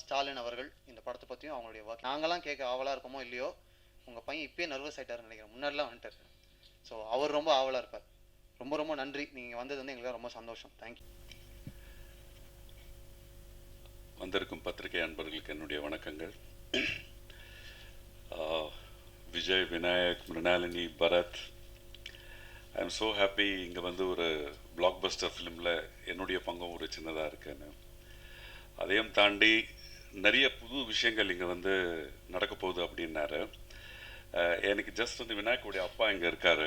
ஸ்டாலின் அவர்கள் இந்த படத்தை பற்றியும் அவங்களுடைய ஒர்க் நாங்களாம் கேட்க ஆவலாக இருக்கோமோ இல்லையோ, உங்கள் பையன் இப்பயே நர்வஸ் ஆகிட்டாருன்னு நினைக்கிறேன், முன்னாடிலாம் வந்துட்டார். ஸோ அவர் ரொம்ப ஆவலாக இருப்பார். ரொம்ப ரொம்ப நன்றி, நீங்கள் வந்தது வந்து எங்களுக்கு ரொம்ப சந்தோஷம். தேங்க்யூ. வந்திருக்கும் பத்திரிகை அன்பர்களுக்கு என்னுடைய வணக்கங்கள். Vijay, Vinayak, Mrinalini, Bharat, I am so happy இங்கே வந்து ஒரு பிளாக் பஸ்டர் ஃபிலிமில் என்னுடைய பங்கும் ஒரு சின்னதாக இருக்குன்னு. அதையும் தாண்டி நிறைய புது விஷயங்கள் இங்கே வந்து நடக்க போகுது அப்படின்னாரு. எனக்கு ஜஸ்ட் வந்து விநாயக்குடைய அப்பா இங்கே இருக்கார்.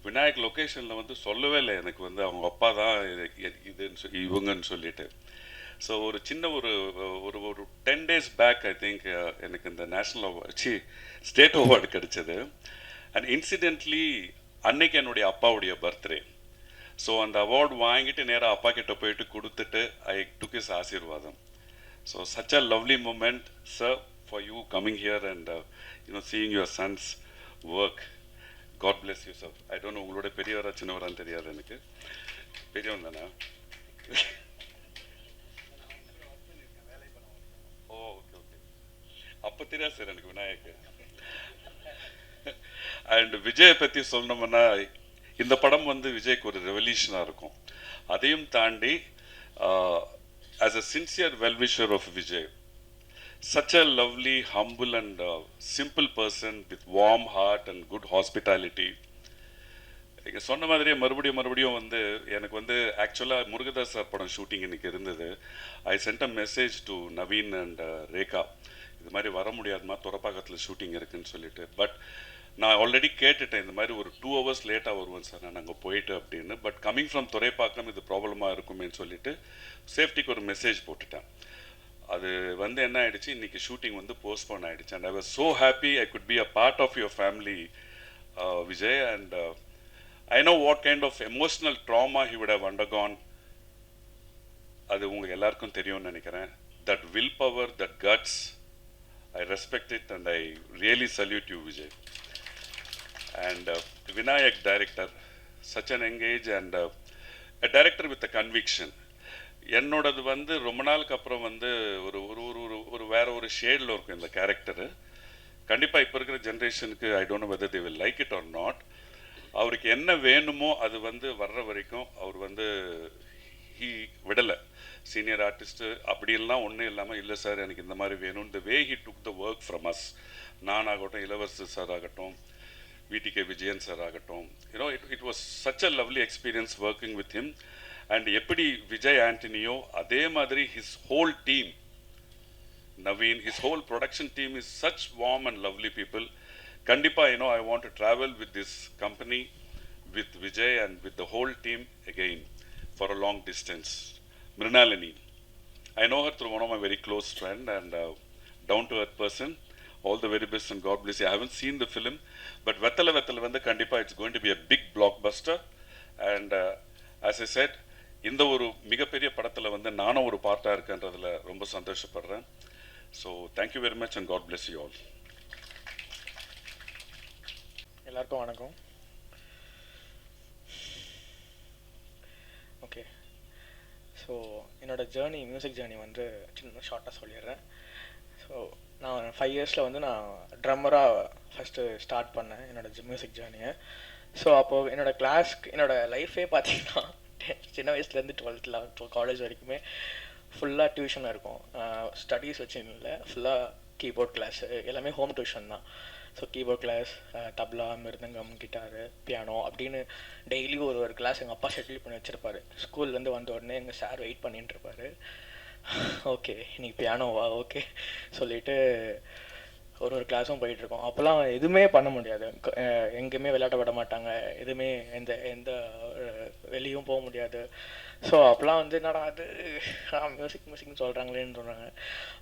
விநாயக் லொக்கேஷனில் வந்து சொல்லவே இல்லை எனக்கு வந்து அவங்க அப்பா தான் இதுன்னு இவங்கன்னு சொல்லிட்டு. ஸோ ஒரு சின்ன ஒரு ஒரு ஒரு 10 days பேக் ஐ திங்க் எனக்கு இந்த நேஷ்னல் அவார்டு ஸ்டேட் அவார்டு கிடைச்சது. அண்ட் இன்சிடென்ட்லி அன்னைக்கு என்னுடைய அப்பாவுடைய பர்த்டே. ஸோ அந்த அவார்டு வாங்கிட்டு நேராக அப்பா கிட்ட போயிட்டு கொடுத்துட்டு ஐ டுக் இஸ் ஆசீர்வாதம். So such a lovely moment sir for you coming here and seeing your sons work. God bless you sir. I don't know உங்களோட பெரியவரா சின்னவரான்னு தெரியாது எனக்கு. பெரியவன் தானே? Oh okay okay. அப்போ தெரியாது சார் எனக்கு விநாயக். அண்ட் விஜயை பற்றி சொல்லணும்னா இந்த படம் வந்து விஜய்க்கு ஒரு ரெவல்யூஷனாக இருக்கும். அதையும் தாண்டி as a sincere well wisher of Vijay, such a lovely, humble and simple person with warm heart and good hospitality. இங்கே சொன்ன மாதிரியே மறுபடியும் வந்து எனக்கு வந்து ஆக்சுவலாக முருகதாஸ் சார் படம் ஷூட்டிங் இன்னைக்கு இருந்தது. I sent a message to Naveen and Rekha, இது மாதிரி வர முடியாதுமா, துறப்பாக்கத்தில் ஷூட்டிங் இருக்குன்னு சொல்லிட்டு. பட் நான் ஆல்ரெடி கேட்டுட்டேன், இந்த மாதிரி ஒரு 2 hours லேட்டாக வருவேன் சார் நான் அங்கே போயிட்டு அப்படின்னு. பட் கம்மிங் ஃப்ரம் துறைப்பாக்கம் இது ப்ராப்ளமாக இருக்குமேன்னு சொல்லிட்டு சேஃப்டிக்கு ஒரு மெசேஜ் போட்டுட்டேன். அது வந்து என்ன ஆயிடுச்சு, இன்னைக்கு ஷூட்டிங் வந்து போஸ்ட்போன் ஆயிடுச்சு. And I was so happy I could be a part of your family Vijay. And I know what kind of emotional drama he would have undergone. அது உங்களுக்கு எல்லாருக்கும் தெரியும்னு நினைக்கிறேன். That will power, that guts, I respect it and I really salute you Vijay. And Vinayak director, such an engage and a director with a conviction. என்னோடது வந்து ரொம்ப நாளுக்கு அப்புறம் வந்து ஒரு ஒரு ஒரு ஒரு வேற ஒரு ஷேடில் இருக்கும் இந்த கேரக்டரு. கண்டிப்பாக இப்போ இருக்கிற ஜென்ரேஷனுக்கு ஐ don't know whether they will like it or not. அவருக்கு என்ன வேணுமோ அது வந்து வர்ற வரைக்கும் அவர் வந்து ஹீ விடலை. சீனியர் ஆர்டிஸ்ட்டு அப்படின்லாம் ஒன்றும் இல்லாமல், இல்லை சார் எனக்கு இந்த மாதிரி வேணும், த way he took the work from us. நான் ஆகட்டும், இளவரசர் சார் ஆகட்டும், VTK விஜயன் சார் ஆகட்டும், you know it was such a lovely experience working with him. And எப்படி விஜய் ஆண்டனியோ அதே மாதிரி his whole team, Naveen, his whole production team is such warm and lovely people. கண்டிப்பாக I want to travel with this company, with Vijay and with the whole team again for a long distance. Mrinalini, I know her through one of my very close friend and down-to-earth person. All the very best and God bless you. I haven't seen the film, but Vettala வந்து கண்டிப்பா it's going to be a big blockbuster. And as I said, இந்த ஒரு மிகப்பெரிய படத்தில் வந்து நானும் ஒரு பார்ட்டாக இருக்கேன்றதுல ரொம்ப சந்தோஷப்படுறேன். So thank you very much and God bless you all. எல்லாருக்கும் வணக்கம். ஓகே, ஸோ என்னோடய ஜேர்னி, மியூசிக் ஜேர்னி வந்து சின்ன ஷார்ட்டாக சொல்லிடுறேன். ஸோ நான் 5 yearsல வந்து நான் ட்ரம்மராக ஃபஸ்ட்டு ஸ்டார்ட் பண்ணேன் என்னோடய மியூசிக் ஜேர்னியை. ஸோ அப்போது என்னோடய லைஃபே பார்த்தீங்கன்னா சின்ன வயசுலேருந்து 12th காலேஜ் வரைக்குமே ஃபுல்லாக டியூஷனாக இருக்கும். ஸ்டடீஸ் வச்சு இல்லை, ஃபுல்லாக கீபோர்ட் கிளாஸு, எல்லாமே ஹோம் டியூஷன் தான். ஸோ கீபோர்ட் கிளாஸ், தப்லா, மிருதங்கம், கிட்டாரு, பியானோ அப்படின்னு டெய்லி ஒரு கிளாஸ் எங்கள் அப்பா ஷெட்யூல் பண்ணி வச்சுருப்பாரு. ஸ்கூல்லேருந்து வந்த உடனே எங்கள் சார் வெயிட் பண்ணிட்டு இருப்பாரு. ஓகே இன்னைக்கு பியானோவா, ஓகே சொல்லிவிட்டு ஒரு கிளாஸும் போயிட்டுருக்கோம். அப்போல்லாம் எதுவுமே பண்ண முடியாது, எங்கேயுமே விளையாட விட மாட்டாங்க, எதுவுமே எந்த வெளியும் போக முடியாது. ஸோ அப்போல்லாம் வந்து என்னடா அது மியூசிக்னு சொல்கிறாங்களேன்னு சொல்கிறாங்க.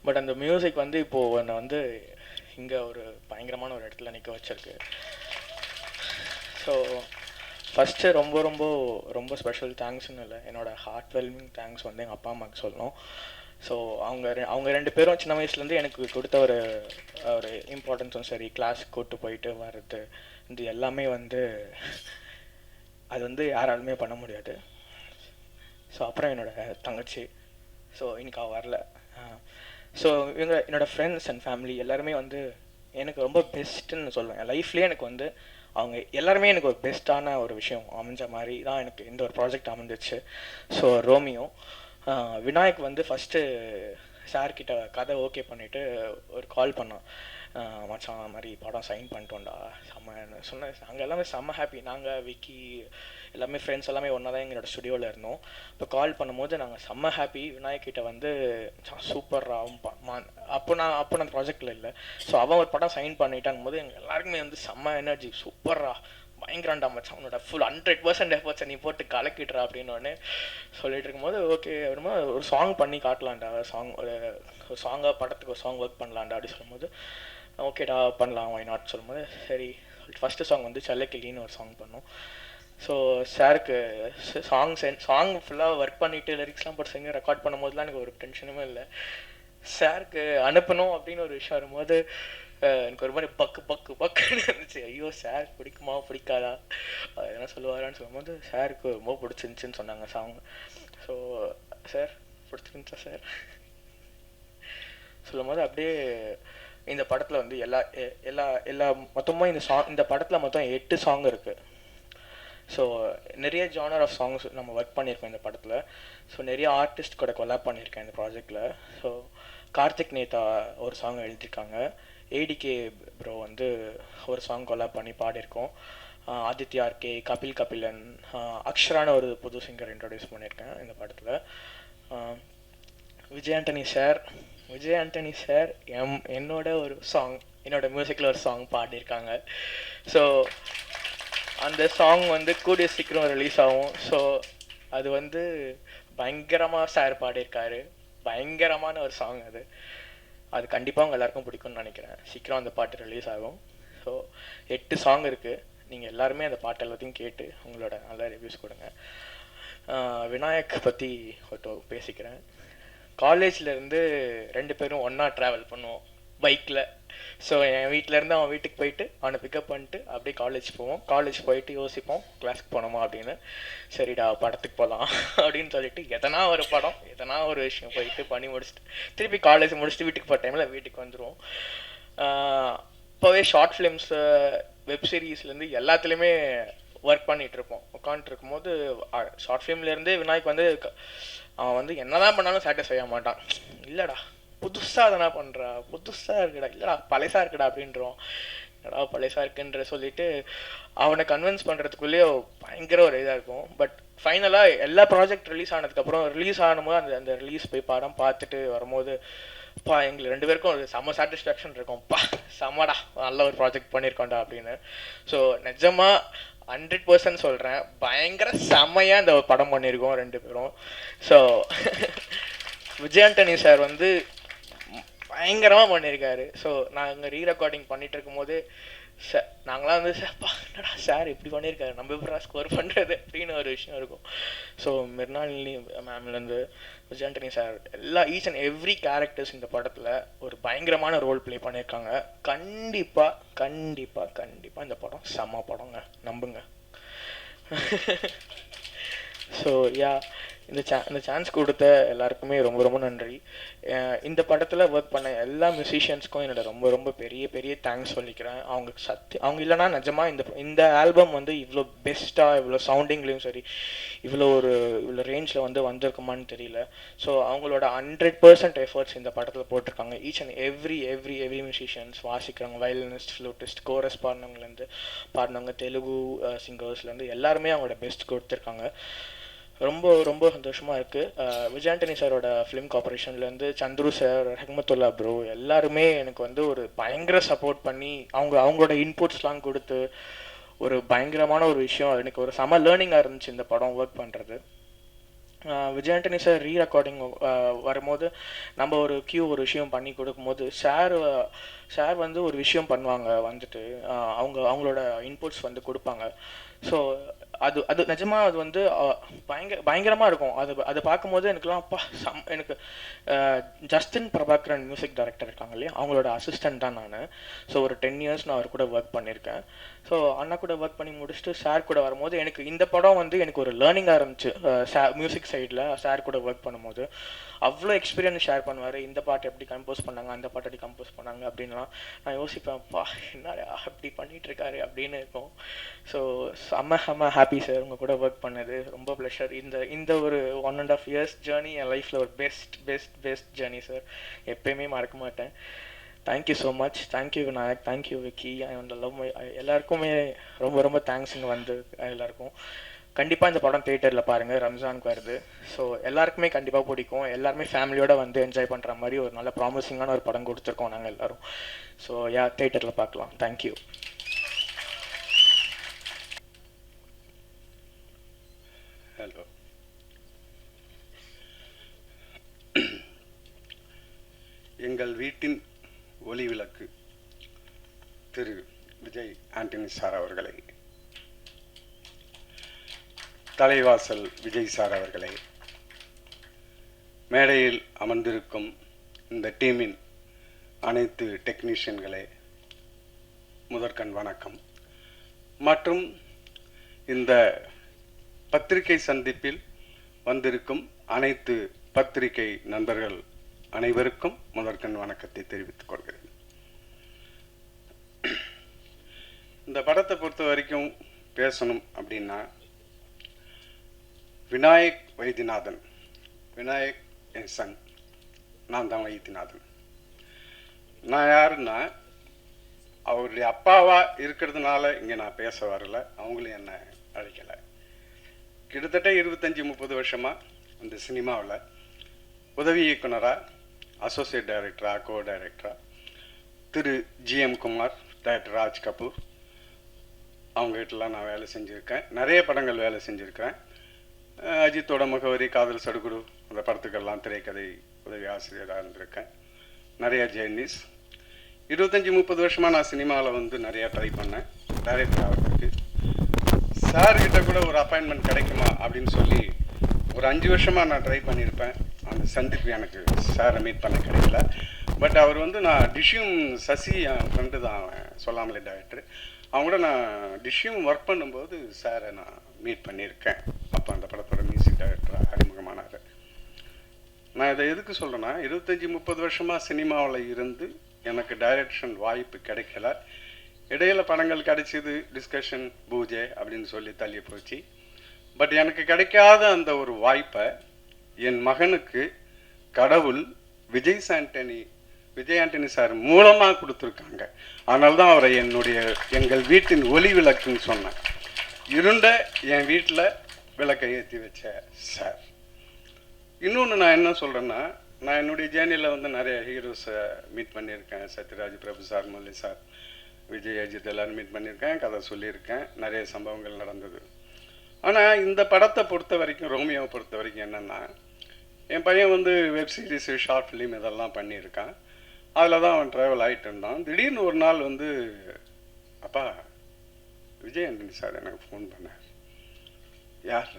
பட் அந்த மியூசிக் வந்து இப்போது என்னை வந்து இங்கே ஒரு பயங்கரமான ஒரு இடத்துல நிற்க வச்சிருக்கு. ஸோ ஃபஸ்ட்டு ரொம்ப ரொம்ப ரொம்ப ஸ்பெஷல் தேங்க்ஸ்ன்னு இல்லை, என்னோடய ஹார்ட் வெல்மிங் தேங்க்ஸ் வந்து எங்கள் அப்பா அம்மாவுக்கு சொல்லணும். ஸோ அவங்க 2 பேரும் சின்ன வயசுலேருந்து எனக்கு கொடுத்த ஒரு இம்பார்ட்டன்ஸும் சரி, கிளாஸுக்கு கூப்பிட்டு போயிட்டு வர்றது, இது எல்லாமே வந்து அது வந்து யாராலுமே பண்ண முடியாது. ஸோ அப்புறம் என்னோடய தங்கச்சி, ஸோ இன்னைக்கு அவள் வரல. ஸோ இவங்க என்னோடய ஃப்ரெண்ட்ஸ் அண்ட் ஃபேமிலி எல்லாருமே வந்து எனக்கு ரொம்ப பெஸ்ட்டுன்னு சொல்லுவேன். என் லைஃப்லேயே எனக்கு வந்து அவங்க எல்லாருமே எனக்கு ஒரு பெஸ்ட்டான ஒரு விஷயம் அமைஞ்ச மாதிரி தான் எனக்கு இந்த ஒரு ப்ராஜெக்ட் அமைஞ்சிச்சு. ஸோ ரோமியோ விநாயக் வந்து ஃபஸ்ட்டு சார்கிட்ட கதை ஓகே பண்ணிவிட்டு ஒரு கால் பண்ணோம். மச்சான் மாதிரி படம் சைன் பண்ணிட்டோம்டா செம்மன்னு சொன்னேன். நாங்கள் எல்லாமே செம்ம ஹாப்பி. நாங்கள் விக்கி எல்லாமே ஃப்ரெண்ட்ஸ் எல்லாமே ஒன்றா தான் எங்களோட ஸ்டுடியோவில் இருந்தோம். இப்போ கால் பண்ணும்போது நாங்கள் செம்ம ஹாப்பி. விநாயக் கிட்ட வந்து சூப்பர்ரா அப்போ நான் அந்த ப்ராஜெக்டில் இல்லை. ஸோ அவன் ஒரு படம் சைன் பண்ணிட்டாங்கும் போது எங்கள் எல்லாருக்குமே வந்து செம்ம எனர்ஜி. சூப்பர்ரா பயங்கராண்டா மச்சான், அவனோட ஃபுல் 100% எஃபர்ட்ஸை நீ போட்டு கலக்கிட்டுறா அப்படின்னு சொல்லிட்டு இருக்கும்போது ஓகே வருமா ஒரு சாங் பண்ணி காட்டலான்டா, ஒரு சாங்காக படத்துக்கு ஒரு சாங் ஒர்க் பண்ணலான்டா அப்படி சொல்லும்போது ஓகேடா பண்ணலாம் வை நாட் சொல்லும்போது சரி ஃபஸ்ட்டு சாங் வந்து செல்லக்கிளின்னு ஒரு சாங் பண்ணோம். ஸோ சாருக்கு சாங் ஃபுல்லாக ஒர்க் பண்ணிவிட்டு லிரிக்ஸ்லாம் போட்டு செஞ்சு ரெக்கார்ட் பண்ணும்போதுலாம் எனக்கு ஒரு டென்ஷனுமே இல்லை. சாருக்கு அனுப்பணும் அப்படின்னு ஒரு விஷயம் வரும்போது எனக்கு ஒரு மாதிரி பக்குன்னு இருந்துச்சு. ஐயோ சார் பிடிக்குமா பிடிக்காதா எதனா சொல்லுவாரான்னு சொல்லும்போது சாருக்கு ரொம்ப பிடிச்சிருந்துச்சின்னு சொன்னாங்க சாங். ஸோ சார் பிடிச்சிருந்துச்சா சார் சொல்லும்போது அப்படியே இந்த படத்தில் வந்து எல்லா மொத்தமாக இந்த படத்தில் மொத்தம் 8 சாங் இருக்குது. ஸோ நிறைய ஜானர் ஆஃப் சாங்ஸ் நம்ம ஒர்க் பண்ணியிருக்கோம் இந்த படத்தில். ஸோ நிறைய ஆர்டிஸ்ட் கூட கொலாப் பண்ணியிருக்கேன் இந்த ப்ராஜெக்டில். ஸோ கார்த்திக் நேதா ஒரு சாங் எழுதியிருக்காங்க. ஏடிகே ப்ரோ வந்து ஒரு சாங் கொலாப் பண்ணி பாடியிருக்கோம். ஆதித்யா ஆர்கே, கபிலன், அக்ஷரான ஒரு புது சிங்கர் இன்ட்ரடியூஸ் பண்ணியிருக்கேன் இந்த படத்தில். விஜய் ஆண்டனி சார் என்னோட ஒரு சாங் என்னோட மியூசிக்கில் ஒரு சாங் பாடியிருக்காங்க. ஸோ அந்த சாங் வந்து கூடிய சீக்கிரம் ரிலீஸ் ஆகும். ஸோ அது வந்து பயங்கரமாக சார் பாடியிருக்காரு. பயங்கரமான ஒரு சாங் அது கண்டிப்பாக உங்கள் எல்லாருக்கும் பிடிக்கும்னு நினைக்கிறேன். சீக்கிரம் அந்த பாட்டு ரிலீஸ் ஆகும். ஸோ 8 சாங் இருக்குது. நீங்கள் எல்லாருமே அந்த பாட்டு எல்லாத்தையும் கேட்டு உங்களோட நல்ல ரிவ்யூஸ் கொடுங்க. விநாயக் பற்றி பேசிக்கிறேன். காலேஜ்லேருந்து 2 பேரும் ஒன்றா ட்ராவல் பண்ணுவோம் பைக்கில். ஸோ என் வீட்டிலேருந்து அவன் வீட்டுக்கு போயிட்டு அவனை பிக்கப் பண்ணிட்டு அப்படியே காலேஜ் போவோம். காலேஜ் போயிட்டு யோசிப்போம் கிளாஸ்க்கு போனோமா அப்படின்னு. சரிடா படத்துக்கு போகலாம் அப்படின்னு சொல்லிட்டு எதனா ஒரு விஷயம் போயிட்டு பண்ணி முடிச்சுட்டு திருப்பி காலேஜ் முடிச்சுட்டு வீட்டுக்கு போகிற டைமில் வீட்டுக்கு வந்துடுவோம். இப்போவே ஷார்ட் ஃபிலிம்ஸு வெப் சீரீஸ்லேருந்து எல்லாத்துலேயுமே ஒர்க் பண்ணிகிட்ருப்போம். உட்காந்துருக்கும் போது ஷார்ட் ஃபிலிம்லேருந்தே விநாயக் வந்து அவன் வந்து என்ன தான் பண்ணாலும் சாட்டிஸ்ஃபை ஆக மாட்டான். இல்லைடா புதுசாக அதனா பண்ணுறா, புதுசாக இருக்குடா, இல்லைடா பழசாக இருக்குடா அப்படின்றோம். என்னடா பழசாக இருக்குன்ற சொல்லிட்டு அவனை கன்வின்ஸ் பண்ணுறதுக்குள்ளேயே பயங்கர ஒரு இதாக இருக்கும். பட் ஃபைனலாக எல்லா ப்ராஜெக்ட் ரிலீஸ் ஆனதுக்கப்புறம் அந்த ரிலீஸ் போய் படம் பார்த்துட்டு வரும்போது எங்களுக்கு 2 பேருக்கும் ஒரு செம்ம சாட்டிஸ்ஃபேக்ஷன் இருக்கும். செம்மடா நல்ல ஒரு ப்ராஜெக்ட் பண்ணியிருக்கோண்டா அப்படின்னு. ஸோ நிஜமாக 100% சொல்கிறேன், பயங்கர செம்மையாக இந்த படம் பண்ணியிருக்கோம் 2 பேரும். ஸோ விஜய் ஆண்டனி சார் வந்து பயங்கரமாக பண்ணியிருக்காரு. ஸோ நாங்கள் ரீரெக்கார்டிங் பண்ணிகிட்டு இருக்கும்போது நாங்களாம் வந்து என்னடா சார் இப்படி பண்ணியிருக்காரு, நம்ம எப்படா ஸ்கோர் பண்ணுறது அப்படின்னு ஒரு விஷயம் இருக்கும். ஸோ மிர்னாலினி மேம்லேருந்து Vijay Antony sir each and every characters இந்த படத்தில் ஒரு பயங்கரமான ரோல் ப்ளே பண்ணியிருக்காங்க. கண்டிப்பாக இந்த படம் செம்ம படங்க, நம்புங்க. ஸோ இந்த சான்ஸ் கொடுத்த எல்லாருக்குமே ரொம்ப ரொம்ப நன்றி. இந்த படத்தில் ஒர்க் பண்ண எல்லா மியூசிஷியன்ஸ்க்கும் என்னோட ரொம்ப ரொம்ப பெரிய தேங்க்ஸ் சொல்லிக்கிறேன். அவங்க இல்லைனா நிஜமாக இந்த ஆல்பம் வந்து இவ்வளோ பெஸ்ட்டாக இவ்வளோ சவுண்டிங்லேயும் சரி இவ்வளோ ரேஞ்சில் வந்து வந்திருக்குமான்னு தெரியல. ஸோ அவங்களோட 100% எஃபர்ட்ஸ் இந்த படத்தில் போட்டிருக்காங்க. ஈச் அண்ட் எவ்ரி மியூசிஷியன்ஸ் வாசிக்கிறவங்க, வயலினிஸ்ட், ஃப்ளூட்டிஸ்ட், கோரஸ் பாடினவங்க தெலுங்கு சிங்கர்ஸ்லேருந்து எல்லாருமே அவங்களோட பெஸ்ட் கொடுத்துருக்காங்க. ரொம்ப ரொம்ப சந்தோஷமாக இருக்குது. விஜய் ஆண்டனி சாரோட ஃபிலிம் கார்பரேஷன்லேருந்து சந்துரு சார், ரஹ்மத்துல்லா ப்ரோ எல்லாருமே எனக்கு வந்து ஒரு பயங்கர சப்போர்ட் பண்ணி அவங்களோட இன்புட்ஸ்லாம் கொடுத்து ஒரு பயங்கரமான ஒரு விஷயம். எனக்கு ஒரு செம லேர்னிங்காக இருந்துச்சு இந்த படம் ஒர்க் பண்ணுறது. விஜய் ஆண்டனி சார் ரீரெக்கார்டிங் வரும்போது நம்ம ஒரு விஷயம் பண்ணி கொடுக்கும்போது சார் வந்து ஒரு விஷயம் பண்ணுவாங்க வந்துட்டு அவங்களோட இன்புட்ஸ் வந்து கொடுப்பாங்க. ஸோ அது அது நிஜமாக அது வந்து பயங்கரமாக இருக்கும். அது பார்க்கும்போது எனக்குலாம் அப்பா எனக்கு ஜஸ்டின் பிரபாகரன் மியூசிக் டைரக்டர் இருக்காங்க இல்லையா, அவங்களோட அசிஸ்டன்ட் தான் நான். ஸோ ஒரு 10 இயர்ஸ் நான் அவர் கூட ஒர்க் பண்ணியிருக்கேன். ஸோ அண்ணா கூட ஒர்க் பண்ணி முடிச்சுட்டு சார் கூட வரும்போது எனக்கு இந்த படம் வந்து எனக்கு ஒரு லேர்னிங்காக இருந்துச்சு. மியூசிக் சைடில் சார் கூட ஒர்க் பண்ணும்போது அவ்வளோ எக்ஸ்பீரியன்ஸ் ஷேர் பண்ணுவார். இந்த பாட்டு எப்படி கம்போஸ் பண்ணாங்க, அந்த பாட்டு எப்படி கம்போஸ் பண்ணாங்க அப்படின்லாம் நான் யோசிப்பேன். அப்பா என்னடா அப்படி பண்ணிகிட்ருக்காரு அப்படின்னு இருக்கும். ஸோ செம்ம ஹாப்பி சார் உங்கள் கூட ஒர்க் பண்ணது. ரொம்ப ப்ளஷர். இந்த ஒரு 1.5 இயர்ஸ் ஜேர்னி என் லைஃப்பில் ஒரு பெஸ்ட் ஜேர்னி சார். எப்பயுமே மறக்க மாட்டேன். Thank you so much. Thank you Vinayak, thank you Vicky, and love எல்லாருக்குமே ரொம்ப தேங்க்ஸ். இங்கே வந்து எல்லாருக்கும் கண்டிப்பாக இந்த படம் தியேட்டரில் பாருங்கள், ரம்ஜானுக்கு வருது. ஸோ எல்லாருக்குமே கண்டிப்பாக பிடிக்கும். எல்லாருமே ஃபேமிலியோடு வந்து என்ஜாய் பண்ணுற மாதிரி ஒரு நல்ல ப்ராமிசிங்கான ஒரு படம் கொடுத்துருக்கோம் நாங்கள் எல்லோரும். ஸோ தியேட்டரில் பார்க்கலாம். தேங்க்யூ. ஹலோ, எங்கள் வீட்டின் ஒளி விளக்கு திரு விஜய் ஆண்டனி சார் அவர்களை, தலைவாசல் விஜய் சார் அவர்களே, மேடையில் அமர்ந்திருக்கும் இந்த டீமின் அனைத்து டெக்னீஷியன்களே, முதற்கண் வணக்கம். மற்றும் இந்த பத்திரிகை சந்திப்பில் வந்திருக்கும் அனைத்து பத்திரிகை நண்பர்கள் அனைவருக்கும் முதற்கண் வணக்கத்தை தெரிவித்துக் கொள்கிறேன். இந்த படத்தை பொறுத்த வரைக்கும் பேசணும் அப்படின்னா, விநாயக் வைத்தியநாதன், விநாயக் என் சன், நான் தான் வைத்தியநாதன். நான் யாருன்னா, அவருடைய அப்பாவா இருக்கிறதுனால இங்கே நான் பேச வரல, அவங்களும் என்னை அழைக்கலை. கிட்டத்தட்ட 25-30 வருஷமாக அந்த சினிமாவில் உதவி இயக்குனராக, அசோசியேட் டைரக்டராக, கோ டைரக்டராக திரு ஜிஎம் குமார், டைரக்டர் ராஜ் கபூர் அவங்ககிட்டலாம் நான் வேலை செஞ்சுருக்கேன். நிறைய படங்கள் வேலை செஞ்சுருக்கிறேன். அஜித்தோட முகவரி, காதல் சடுகுடு, அந்த படத்துக்கெல்லாம் திரைக்கதை உதவி ஆசிரியராக இருந்திருக்கேன். நிறைய ஜேர்னிஸ். 25-30 வருஷமாக நான் சினிமாவில் வந்து நிறையா ட்ரை பண்ணேன் டைரக்டர் ஆகிறதுக்கு. சார்கிட்ட கூட ஒரு அப்பாயின்மெண்ட் கிடைக்குமா அப்படின்னு சொல்லி ஒரு 5 வருஷமாக நான் ட்ரை பண்ணியிருப்பேன். அந்த சந்திப்பு எனக்கு சாரை மீட் பண்ண கிடைக்கல. பட் அவர் வந்து, நான் டிஷ்யூம் சசி என் ஃப்ரெண்டு தான், அவன் சொல்லாமலே டைரக்டர், அவங்க கூட நான் டிஷ்யூம் ஒர்க் பண்ணும்போது சாரை நான் மீட் பண்ணியிருக்கேன். அப்போ அந்த படத்தோட மியூசிக் டைரக்டராக அறிமுகமானார். நான் இதை எதுக்கு சொல்கிறேன்னா, 25-30 வருஷமாக சினிமாவில் இருந்து எனக்கு டைரக்ஷன் வாய்ப்பு கிடைக்கல. இடையில படங்கள் கிடைச்சிது, டிஸ்கஷன், பூஜை அப்படின்னு சொல்லி தள்ளி போச்சு. பட் எனக்கு கிடைக்காத அந்த ஒரு வாய்ப்பை என் மகனுக்கு கடவுள் விஜய் ஆண்டனி சார் மூலமாக கொடுத்துருக்காங்க. அதனால தான் அவரை எங்கள் வீட்டின் ஒளி விளக்குன்னு சொன்னேன். இருண்ட என் வீட்டில் விளக்கை ஏற்றி வச்ச சார். இன்னொன்று நான் என்ன சொல்கிறேன்னா, நான் என்னுடைய ஜேர்னியில் வந்து நிறைய ஹீரோஸை மீட் பண்ணியிருக்கேன். சத்யராஜ், பிரபு சார், முரளி சார், விஜய், அஜித் எல்லாரும் மீட் பண்ணியிருக்கேன், கதை சொல்லியிருக்கேன், நிறைய சம்பவங்கள் நடந்தது. ஆனால் இந்த படத்தை பொறுத்த வரைக்கும், ரோமியோவை பொறுத்த வரைக்கும் என்னென்னா, என் பையன் வந்து வெப் சீரிஸு, ஷார்ட் ஃபிலிம் இதெல்லாம் பண்ணியிருக்கான். அதில் தான் அவன் ட்ராவல் ஆகிட்டு இருந்தான். திடீர்னு ஒரு நாள் வந்து, அப்பா விஜய் ஆண்டனி சார் எனக்கு ஃபோன் பண்ணார். யார்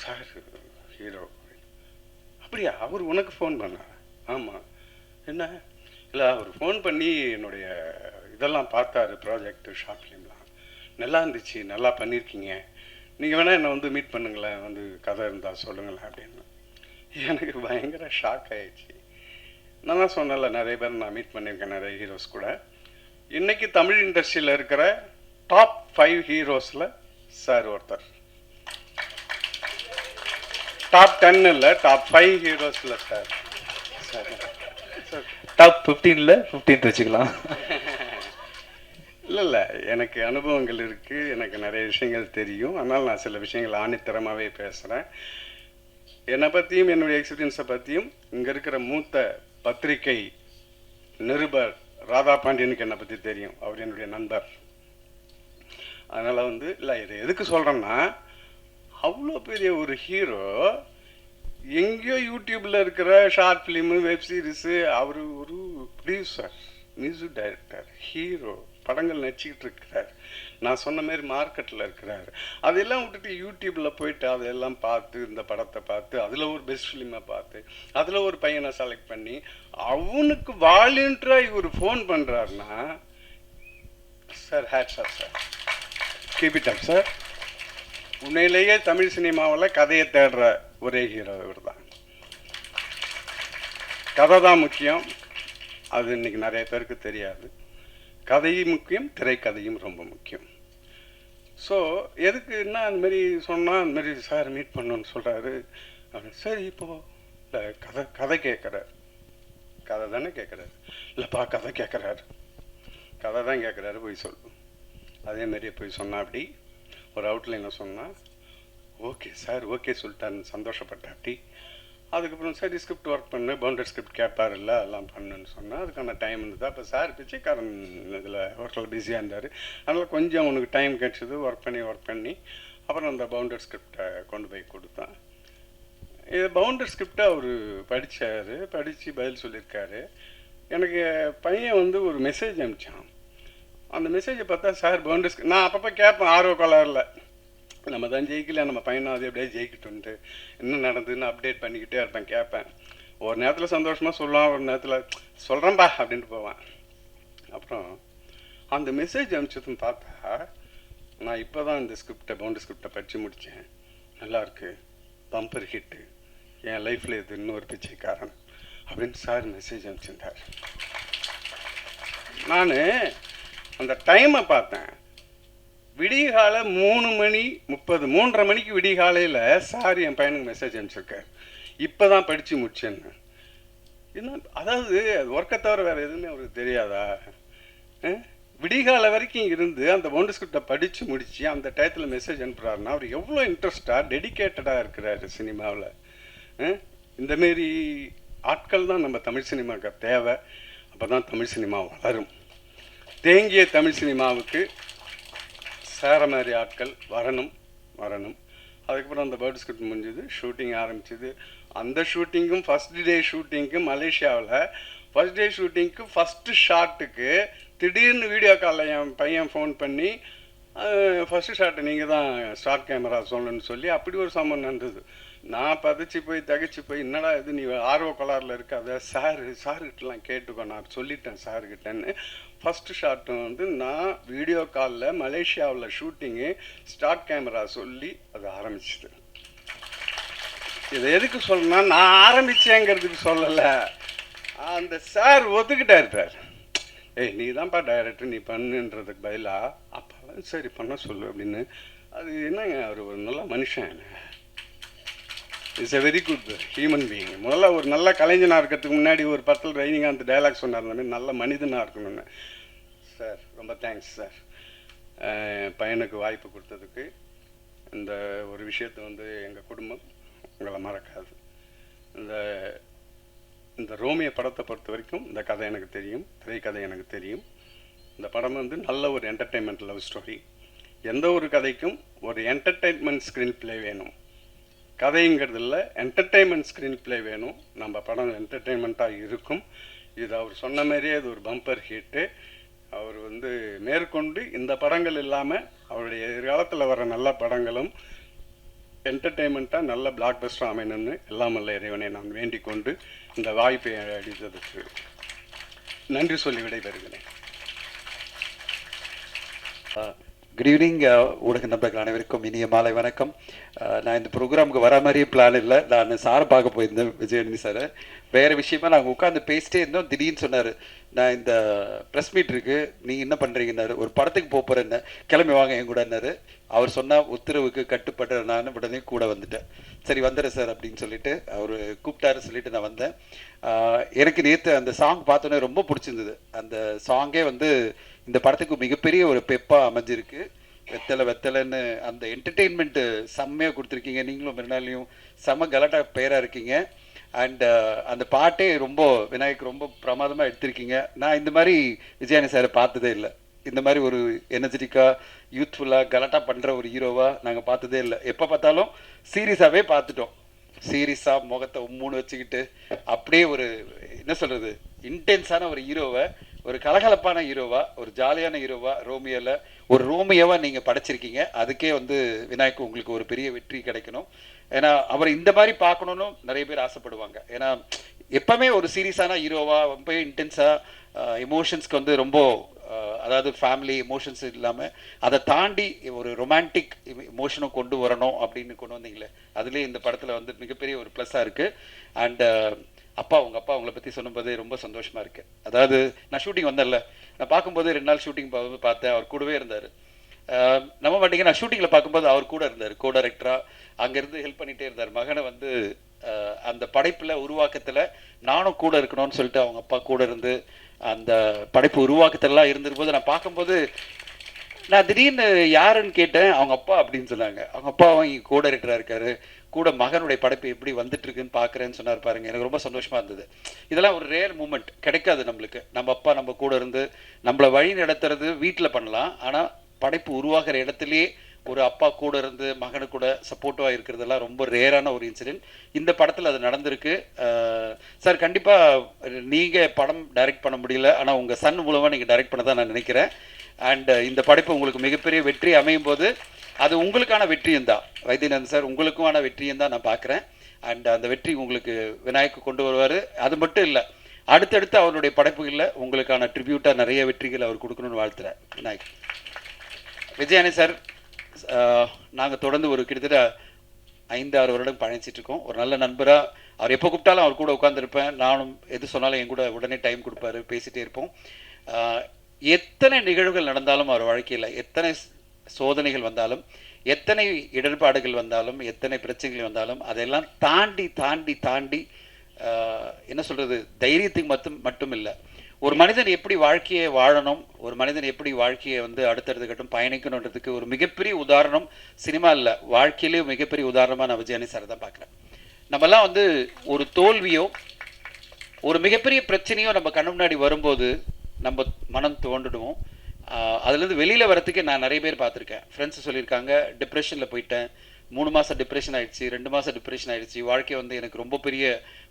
சார்? ஹீரோ. அப்படியா, அவர் உனக்கு ஃபோன் பண்ணார்? ஆமாம். என்ன? இல்லை, அவர் ஃபோன் பண்ணி என்னுடைய இதெல்லாம் பார்த்தாரு, ப்ராஜெக்ட், ஷார்ட் ஃபிலிம்லாம் நல்லா இருந்துச்சு, நல்லா பண்ணியிருக்கீங்க, நீங்கள் வேணால் என்னை வந்து மீட் பண்ணுங்களேன், வந்து கதை இருந்தால் சொல்லுங்களேன் அப்படின்னு. எனக்கு பயங்கர ஷாக் ஆகிடுச்சு. நான் தான் சொன்னல, நிறைய பேர் நான் மீட் பண்ணியிருக்கேன், நிறைய ஹீரோஸ் கூட. இன்றைக்கி தமிழ் இண்டஸ்ட்ரியில் இருக்கிற டாப் 5 ஹீரோஸில் சார் ஒருத்தர். டாப் 10 இல்லை, டாப் 5 ஹீரோஸில் சார். டாப் 15ல் 15 வச்சுக்கலாம். இல்லை, எனக்கு அனுபவங்கள் இருக்குது, எனக்கு நிறைய விஷயங்கள் தெரியும். அதனால் நான் சில விஷயங்கள் ஆணித்தரமாகவே பேசுகிறேன். என்னை பற்றியும் என்னுடைய எக்ஸ்பீரியன்ஸை பற்றியும் இங்கே இருக்கிற மூத்த பத்திரிகை நிருபர் ராதா பாண்டியனுக்கு என்னை பற்றி தெரியும். அவர் என்னுடைய நண்பர். அதனால் வந்து, இல்லை, இதை எதுக்கு சொல்கிறேன்னா, அவ்வளோ பெரிய ஒரு ஹீரோ எங்கேயோ யூடியூப்பில் இருக்கிற ஷார்ட் ஃபிலிமு, வெப் சீரிஸு, அவர் ஒரு ப்ரொடியூசர், மியூசிக் டைரக்டர், ஹீரோ, படங்கள் நடிச்சுக்கிட்டு இருக்கிறார். நான் சொன்ன மாதிரி மார்க்கெட்டில் இருக்கிறார். அதெல்லாம் விட்டுட்டு யூடியூப்பில் போயிட்டு அதெல்லாம் பார்த்து இந்த படத்தை பார்த்து அதில் ஒரு பெஸ்ட் ஃபிலிமை பார்த்து அதில் ஒரு பையனை செலக்ட் பண்ணி அவனுக்கு வாலண்டியராக இவர் ஃபோன் பண்ணுறாருன்னா sir hats off sir, keep it up sir. உண்மையிலேயே தமிழ் சினிமாவில் கதையை தேடுற ஒரே ஹீரோ இவர் தான். கதை தான் முக்கியம், அது இன்னைக்கு நிறைய பேருக்கு தெரியாது. கதையும் முக்கியம், திரைக்கதையும் ரொம்ப முக்கியம். ஸோ எதுக்குன்னா அந்தமாரி சொன்னால் அந்தமாரி சார் மீட் பண்ணணுன்னு சொல்கிறாரு அப்படின்னு. சரி இப்போது இல்லை கதை கேட்குறாரு, கதை தானே கேட்குறாரு. இல்லைப்பா கதை கேட்குறாரு, கதை தான் கேட்குறாரு, போய் சொல்லு. அதேமாரியே போய் சொன்னா அப்படி ஒரு அவுட்லைனில் சொன்னால் ஓகே சார் ஓகே சொல்லிட்டான்னு சந்தோஷப்பட்டேன். அப்படி அதுக்கப்புறம் சரி ஸ்கிரிப்ட் ஒர்க் பண்ணு, பவுண்டட் ஸ்கிரிப்ட் கேட்பார் இல்லை அதெல்லாம் பண்ணுன்னு சொன்னால் அதுக்கான டைம் இருந்தது. அப்போ சார் பிச்சைக்காரன் இதில் ஒர்க்கில் பிஸியாக இருந்தார். அதனால் கொஞ்சம் உனக்கு டைம் கிடச்சிது, ஒர்க் பண்ணி அப்புறம் அந்த பவுண்டட் ஸ்கிரிப்டை கொண்டு போய் கொடுத்தான். இது பவுண்டட் ஸ்கிரிப்டை அவர் படித்து பதில் சொல்லியிருக்காரு. எனக்கு பையன் வந்து ஒரு மெசேஜ் அனுப்பிச்சான். அந்த மெசேஜை பார்த்தா சார் பவுண்டட் ஸ்கிரிப்ட் நான் அப்பப்போ கேட்பேன் ஆர்வ கோளாறுல, நம்ம தான் ஜெயிக்கல, நம்ம பையனும் அது அப்படியே ஜெயிக்கிட்டுன்ட்டு என்ன நடந்ததுன்னு அப்டேட் பண்ணிக்கிட்டே இருப்பேன், கேட்பேன். ஒரு நேரத்தில் சந்தோஷமாக சொல்லுவான், ஒரு நேரத்தில் சொல்கிறேன்பா அப்படின்ட்டு போவேன். அப்புறம் அந்த மெசேஜ் அனுப்பிச்சதுன்னு பார்த்தா நான் இப்போ தான் இந்த பவுண்டட் ஸ்கிரிப்டை படித்து முடித்தேன், நல்லாயிருக்கு, பம்பர் ஹிட்டு, என் லைஃப்பில் இது இன்னொரு பிச்சைக்காரன் அப்படின்னு சார் மெசேஜ் அனுப்பிச்சிருந்தார். நான் அந்த டைமை பார்த்தேன், விடிகால 3:30 மணிக்கு விடிகாலையில் சார் என் பையனுக்கு மெசேஜ் அனுப்பிச்சிருக்கார், இப்போ தான் படித்து முடிச்சேன்னு. என்ன அதாவது ஒர்க்கை தவிர வேறு எதுவுமே அவருக்கு தெரியாதா? விடிகால வரைக்கும் இருந்து அந்த பவுண்டட் ஸ்கிரிப்டை படித்து முடித்து அந்த டயத்தில் மெசேஜ் அனுப்புகிறாருன்னா அவர் எவ்வளோ இன்ட்ரெஸ்டாக டெடிக்கேட்டடாக இருக்கிறாரு சினிமாவில். இந்தமாரி ஆட்கள் தான் நம்ம தமிழ் சினிமாவுக்கு தேவை. அப்போ தான் தமிழ் சினிமா வளரும். தேங்கிய தமிழ் சினிமாவுக்கு சேர மாதிரி ஆட்கள் வரணும். அதுக்கப்புறம் அந்த பேர்ட் ஸ்கிரிப்ட் முடிஞ்சது, ஷூட்டிங் ஆரம்பிச்சிது. அந்த ஷூட்டிங்கும் ஃபஸ்ட் டே ஷூட்டிங்க்கு மலேசியாவில் ஃபஸ்ட் டே ஷூட்டிங்க்கு ஃபஸ்ட்டு ஷாட்டுக்கு திடீர்னு வீடியோ காலில் என் பையன் ஃபோன் பண்ணி ஃபஸ்ட்டு ஷாட்டை நீங்கள் தான் ஸ்டார்ட் கேமரா சொல்லணும்னு சொல்லி அப்படி ஒரு சம்பவம் நடந்தது. நான் தகச்சு போய் என்னடா இது நீ ஆர்வ கோளாறில் இருக்காத, சார்கிட்டலாம் கேட்டுக்கோ, நான் சொல்லிட்டேன் சார்கிட்டன்னு. ஃபஸ்ட்டு ஷாட்டு வந்து நான் வீடியோ காலில் மலேசியாவில் ஷூட்டிங்கு ஸ்டார்ட் கேமரா சொல்லி அது ஆரம்பிச்சிது. இதை எதுக்கு சொல்லணும்னா நான் ஆரம்பித்தேங்கிறதுக்கு சொல்லலை, அந்த சார் ஒத்துக்கிட்டார். ஏய் நீ தான்ப்பா டைரக்டர், நீ பண்ணுன்றதுக்கு பதிலாக அப்போ சரி பண்ண சொல்லு அப்படின்னு. அது என்னங்க அவர் ஒரு நல்ல மனுஷன், it's a very good human being. முதல்ல ஒரு நல்ல கலைஞனாக இருக்கிறதுக்கு முன்னாடி ஒரு படத்தில் ரைனிங்காக அந்த டைலாக் சொன்னார், அந்த மாதிரி நல்ல மனிதனாக இருக்கணும்னு. சார் ரொம்ப தேங்க்ஸ் சார், பையனுக்கு வாய்ப்பு கொடுத்ததுக்கு. இந்த ஒரு விஷயத்தை வந்து எங்கள் குடும்பம் உங்களை மறக்காது. இந்த ரோமியோ படத்தை பொறுத்த வரைக்கும் இந்த கதை எனக்கு தெரியும், திரைக்கதை எனக்கு தெரியும். இந்த படம் வந்து நல்ல ஒரு என்டர்டெயின்மெண்ட் லவ் ஸ்டோரி. எந்த ஒரு கதைக்கும் ஒரு என்டர்டெயின்மெண்ட் ஸ்க்ரீன் பிளே வேணும். கதைங்கிறது இல்லை, என்டர்டெயின்மெண்ட் ஸ்க்ரீன் பிளே வேணும். நம்ம படம் என்டர்டெயின்மெண்ட்டாக இருக்கும். இது அவர் சொன்ன மாதிரியே அது ஒரு பம்பர் ஹிட்டு. அவர் வந்து மேற்கொண்டு இந்த படங்கள் இல்லாமல் அவருடைய எதிர்காலத்தில் வர நல்ல படங்களும் என்டர்டெயின்மெண்ட்டாக நல்ல பிளாக் பஸ்டர் அமையணும்னு எல்லாம் வல்ல இறைவனை நான் வேண்டிக் கொண்டு இந்த வாய்ப்பை அளித்ததற்கு நன்றி சொல்லி விடைபெறுகிறேன். குட் ஈவினிங் ஊடக நண்பர்கள் அனைவருக்கும் இனிய மாலை வணக்கம். நான் இந்த ப்ரோக்ராமுக்கு வர மாதிரியே பிளான் இல்லை, நான் சாரை பார்க்க போயிருந்தேன், விஜயநிதி சாரை. வேறு விஷயமா நாங்கள் உட்காந்து பேசிட்டே இருந்தோம். திடீர்னு சொன்னார், நான் இந்த ப்ரெஸ் மீட் இருக்குது, நீங்கள் என்ன பண்ணுறீங்கன்னாரு. ஒரு படத்துக்கு போகிறேன்னு, கிளம்பி வாங்க என் கூடன்னாரு. அவர் சொன்ன உத்தரவுக்கு கட்டுப்பட்டு நான் உடனே கூட வந்துட்டேன். சரி வந்துடுறேன் சார் அப்படின்னு சொல்லிட்டு அவர் கூப்பிட்டாரு, சொல்லிட்டு நான் வந்தேன். எனக்கு நேற்று அந்த சாங் பார்த்தோன்னே ரொம்ப பிடிச்சிருந்தது. அந்த சாங்கே வந்து இந்த படத்துக்கு மிகப்பெரிய ஒரு பெப்பாக அமைஞ்சிருக்கு. வெத்தலைன்னு அந்த என்டர்டெயின்மெண்ட்டு செம்மையாக கொடுத்துருக்கீங்க. நீங்களும் மிருனாலையும் செம்ம கலாட்டா பேராக இருக்கீங்க. அண்ட் அந்த பாட்டே ரொம்ப விநாயக் ரொம்ப பிரமாதமாக எடுத்திருக்கீங்க. நான் இந்த மாதிரி விஜயானி சாரை பார்த்ததே இல்லை. இந்த மாதிரி ஒரு எனர்ஜெட்டிக்காக யூத்ஃபுல்லாக கலாட்டா பண்ணுற ஒரு ஹீரோவாக நாங்கள் பார்த்ததே இல்லை. எப்போ பார்த்தாலும் சீரியஸாகவே பார்த்துட்டோம். சீரியஸாக முகத்தை உம்முன்னு வச்சுக்கிட்டு அப்படியே ஒரு என்ன சொல்கிறது இன்டென்ஸான ஒரு ஹீரோவை ஒரு கலகலப்பான ஹீரோவா, ஒரு ஜாலியான ஹீரோவா, ரோமியோல ஒரு ரோமியோவா நீங்க படைச்சிருக்கீங்க. அதுக்கே வந்து விநாயக் உங்களுக்கு ஒரு பெரிய வெற்றி கிடைக்கணும். ஏன்னா அவர் இந்த மாதிரி பார்க்கணும்னு நிறைய பேர் ஆசைப்படுவாங்க. ஏன்னா எப்பவுமே ஒரு சீரியஸான ஹீரோவா ரொம்ப இன்டென்ஸா எமோஷன்ஸ்க்கு வந்து ரொம்ப அதாவது ஃபேமிலி எமோஷன்ஸ் இல்லாமல் அதை தாண்டி ஒரு ரொமான்டிக் எமோஷனும் கொண்டு வரணும் அப்படின்னு கொண்டு வந்தீங்களே, அதுலேயே இந்த படத்தில் வந்து மிகப்பெரிய ஒரு ப்ளஸ்ஸாக இருக்குது. அண்ட் உங்கள் அப்பா உங்களை பற்றி சொன்னபோது ரொம்ப சந்தோஷமாக இருக்குது. அதாவது நான் ஷூட்டிங் வந்தேன்ல, நான் பார்க்கும்போது 2 நாள் ஷூட்டிங் பார்த்தேன், அவர் கூடவே இருந்தார். நம்ப மாட்டீங்க, நான் ஷூட்டிங்கில் பார்க்கும்போது அவர் கூட இருந்தார், கோ டைரக்டராக அங்கேருந்து ஹெல்ப் பண்ணிகிட்டே இருந்தார். மகனை வந்து அந்த படைப்பில் உருவாக்கத்தில் நானும் கூட இருக்கணும்னு சொல்லிட்டு அவங்க அப்பா கூட இருந்து அந்த படைப்பு உருவாக்கத்திலலாம் இருந்திருக்கும்போது நான் பார்க்கும்போது நான் திடீர்னு யாருன்னு கேட்டேன், அவங்க அப்பா அப்படின்னு சொன்னாங்க. அவங்க அப்பாவும் இங்கே கோ டைரக்டராக இருக்காரு, கூட மகனுடைய படைப்பு எப்படி வந்துட்டு இருக்குன்னு பார்க்குறேன்னு சொன்னார் பாருங்க. எனக்கு ரொம்ப சந்தோஷமாக இருந்தது. இதெல்லாம் ஒரு ரேர் மூமெண்ட், கிடைக்காது நம்மளுக்கு. நம்ம அப்பா நம்ம கூட இருந்து நம்மளை வழி நடத்துறது வீட்டில் பண்ணலாம், ஆனால் படைப்பு உருவாகிற இடத்துலையே ஒரு அப்பா கூட இருந்து மகனு கூட சப்போர்ட்டிவாக இருக்கிறதெல்லாம் ரொம்ப ரேரான ஒரு இன்சிடென்ட். இந்த படத்தில் அது நடந்திருக்கு. சார் கண்டிப்பாக நீங்கள் படம் டைரக்ட் பண்ண முடியல, ஆனால் உங்கள் சன் மூலமாக நீங்கள் டைரக்ட் பண்ண தான் நான் நினைக்கிறேன். அண்ட் இந்த படைப்பு உங்களுக்கு மிகப்பெரிய வெற்றி அமையும் போது அது உங்களுக்கான வெற்றியும் தான் வைத்தியநாதன் சார், உங்களுக்குமான வெற்றியும் தான் நான் பார்க்குறேன். அண்ட் அந்த வெற்றி உங்களுக்கு விநாயக் கொண்டு வருவார். அது மட்டும் இல்லை, அடுத்தடுத்து அவருடைய படைப்புகளில் உங்களுக்கான ட்ரிபியூட்டாக நிறைய வெற்றிகள் அவர் கொடுக்கணும்னு வாழ்த்துறேன். விநாயக். விஜயானி சார், நாங்கள் தொடர்ந்து ஒரு கிட்டத்தட்ட 5-6 வருடம் பயணிச்சிட்டு இருக்கோம். ஒரு நல்ல நண்பராக அவர் எப்போ கூப்பிட்டாலும் அவர் கூட உட்காந்துருப்பேன். நானும் எது சொன்னாலும் என் கூட உடனே டைம் கொடுப்பாரு, பேசிகிட்டே இருப்போம். எத்தனை நிகழ்வுகள் நடந்தாலும் அவர் வாழ்க்கையில், எத்தனை சோதனைகள் வந்தாலும், எத்தனை இடர்பாடுகள் வந்தாலும், எத்தனை பிரச்சனைகள் வந்தாலும், அதெல்லாம் தாண்டி தாண்டி தாண்டி என்ன சொல்கிறது, தைரியத்துக்கு மட்டும் இல்லை, ஒரு மனிதன் எப்படி வாழ்க்கையை வாழணும், ஒரு மனிதன் எப்படி வாழ்க்கையை வந்து அடுத்தடுத்த கட்டம் பயணிக்கணுன்றதுக்கு ஒரு மிகப்பெரிய உதாரணம் சினிமா இல்லை, வாழ்க்கையிலேயே மிகப்பெரிய உதாரணமாக நான் விஜயானி சார் தான் பார்க்குறேன். நம்மெல்லாம் வந்து ஒரு தோல்வியோ ஒரு மிகப்பெரிய பிரச்சனையோ நம்ம கண்ணு முன்னாடி வரும்போது நம்ம மனம் தோண்டிடுவோம். அதுலேருந்து வெளியில் வரத்துக்கே நான் நிறைய பேர் பார்த்துருக்கேன். ஃப்ரெண்ட்ஸ் சொல்லியிருக்காங்க, டிப்ரெஷனில் போயிட்டேன், 3 மாதம் டிப்ரெஷன் ஆகிடுச்சு, 2 மாதம் டிப்ரெஷன் ஆகிடுச்சு, வாழ்க்கை வந்து எனக்கு ரொம்ப பெரிய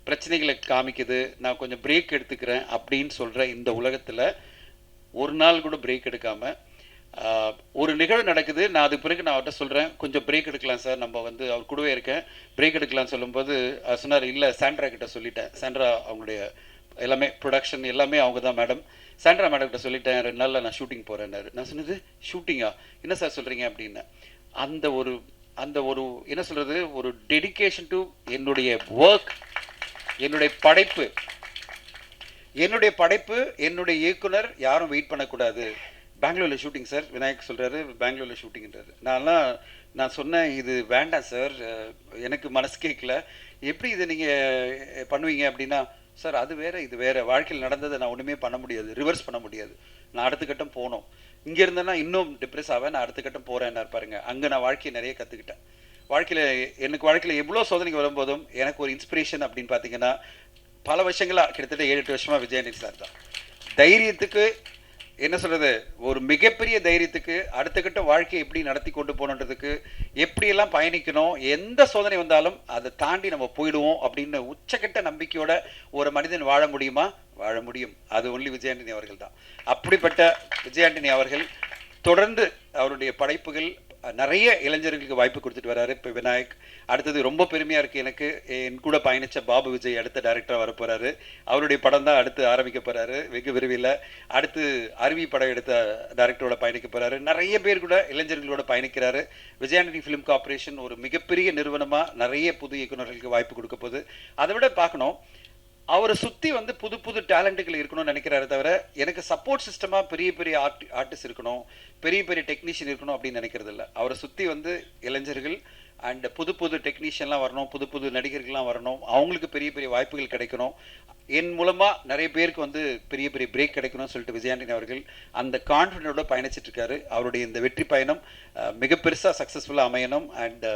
பிரச்சனைகளை காமிக்குது, நான் கொஞ்சம் பிரேக் எடுத்துக்கிறேன் அப்படின்னு சொல்கிற இந்த உலகத்தில் ஒரு நாள் கூட பிரேக் எடுக்காமல் ஒரு நிகழ்வு நடக்குது. நான் அதுக்கு பிறகு நான் அவர்கிட்ட சொல்கிறேன், கொஞ்சம் பிரேக் எடுக்கலாம் சார், நம்ம வந்து அவர் கூடவே இருக்கேன், பிரேக் எடுக்கலாம்னு சொல்லும்போது சொன்னார், இல்லை சாண்ட்ரா கிட்ட சொல்லிட்டேன், சாண்ட்ரா அவங்களுடைய எல்லாமே ப்ரொடக்ஷன் எல்லாமே அவங்க தான் மேடம், சாண்ட்ரா மேடம் கிட்ட சொல்லிட்டேன், 2 நாளில் நான் ஷூட்டிங் போகிறேன்னாரு. நான் சொன்னது ஷூட்டிங்கா, என்ன சார் சொல்கிறீங்க அப்படின்னு. அந்த ஒரு என்ன சொல்கிறது, ஒரு டெடிகேஷன் டு என்னுடைய ஒர்க், என்னுடைய படைப்பு, என்னுடைய இயக்குனர் யாரும் வெயிட் பண்ணக்கூடாது. பெங்களூரில் ஷூட்டிங் சார், விநாயக் சொல்கிறாரு பெங்களூரில் ஷூட்டிங்ன்றாரு. நான் சொன்னேன், இது வேண்டாம் சார், எனக்கு மனசு கேட்கல, எப்படி இதை நீங்கள் பண்ணுவீங்க அப்படின்னா, சார் அது வேறு இது வேறு, வாழ்க்கையில் நடந்ததை நான் ஒன்றுமே பண்ண முடியாது, ரிவர்ஸ் பண்ண முடியாது, நான் அடுத்த கட்டம் போகணும், இங்கே இருந்தேன்னா இன்னும் டிப்ரெஸ் ஆவேன், நான் அடுத்த கட்டம் போகிறேன்னா பாருங்க. அங்கே நான் வாழ்க்கையை நிறைய கற்றுக்கிட்டேன். வாழ்க்கையில் எவ்வளோ சோதனைக்கு வரும்போதும் எனக்கு ஒரு இன்ஸ்பிரேஷன் அப்படின்னு பார்த்தீங்கன்னா, பல வருஷங்களாக கிட்டத்தட்ட 7-8 வருஷமாக விஜயானி சார் தான். தைரியத்துக்கு என்ன சொல்கிறது, ஒரு மிகப்பெரிய தைரியத்துக்கு அடுத்த கட்ட வாழ்க்கையை எப்படி நடத்தி கொண்டு போகணுன்றதுக்கு, எப்படியெல்லாம் பயணிக்கணும், எந்த சோதனை வந்தாலும் அதை தாண்டி நம்ம போயிடுவோம் அப்படின்னு உச்சக்கட்ட நம்பிக்கையோட ஒரு மனிதன் வாழ முடியுமா? வாழ முடியும். அது ஒன்லி விஜயாண்டனி அவர்கள் தான். அப்படிப்பட்ட விஜயாண்டனி அவர்கள் தொடர்ந்து அவருடைய படைப்புகள் நிறைய இளைஞர்களுக்கு வாய்ப்பு கொடுத்துட்டு வராரு. இப்போ விநாயக், அடுத்தது ரொம்ப பெருமையாக இருக்குது எனக்கு, என் கூட பயணித்த பாபு விஜய் அடுத்த டைரக்டராக வரப்போகிறாரு. அவருடைய படம் தான் அடுத்து ஆரம்பிக்க போகிறாரு வெகு விரைவில். அடுத்து அருவி படம் எடுத்த டைரக்டரோட பயணிக்க போகிறாரு. நிறைய பேர் கூட இளைஞர்களோட பயணிக்கிறாரு. விஜயாண்டனி ஃபிலிம் கார்பரேஷன் ஒரு மிகப்பெரிய நிறுவனமாக நிறைய புது இயக்குநர்களுக்கு வாய்ப்பு கொடுக்க போகுது. அதை விட பார்க்கணும், அவரை சுற்றி வந்து புது புது டேலண்ட்டுகள் இருக்கணும்னு நினைக்கிறாரு தவிர, எனக்கு சப்போர்ட் சிஸ்டமாக பெரிய பெரிய ஆர்டிஸ்ட் இருக்கணும், பெரிய பெரிய டெக்னீஷியன் இருக்கணும் அப்படின்னு நினைக்கிறது இல்லை. அவரை சுற்றி வந்து இளைஞர்கள் அண்ட் புது புது டெக்னீஷியன்லாம் வரணும், புது புது நடிகர்கள்லாம் வரணும், அவங்களுக்கு பெரிய பெரிய வாய்ப்புகள் கிடைக்கணும், என் மூலமாக நிறைய பேருக்கு வந்து பெரிய பெரிய பிரேக் கிடைக்கணும்னு சொல்லிட்டு விஜயாண்டனி அவர்கள் அந்த கான்ஃபிடென்ட்டோட பயணிச்சிட்டு இருக்காரு. அவருடைய இந்த வெற்றி பயணம் மிக பெருசாக சக்ஸஸ்ஃபுல்லாக அமையணும். அண்ட்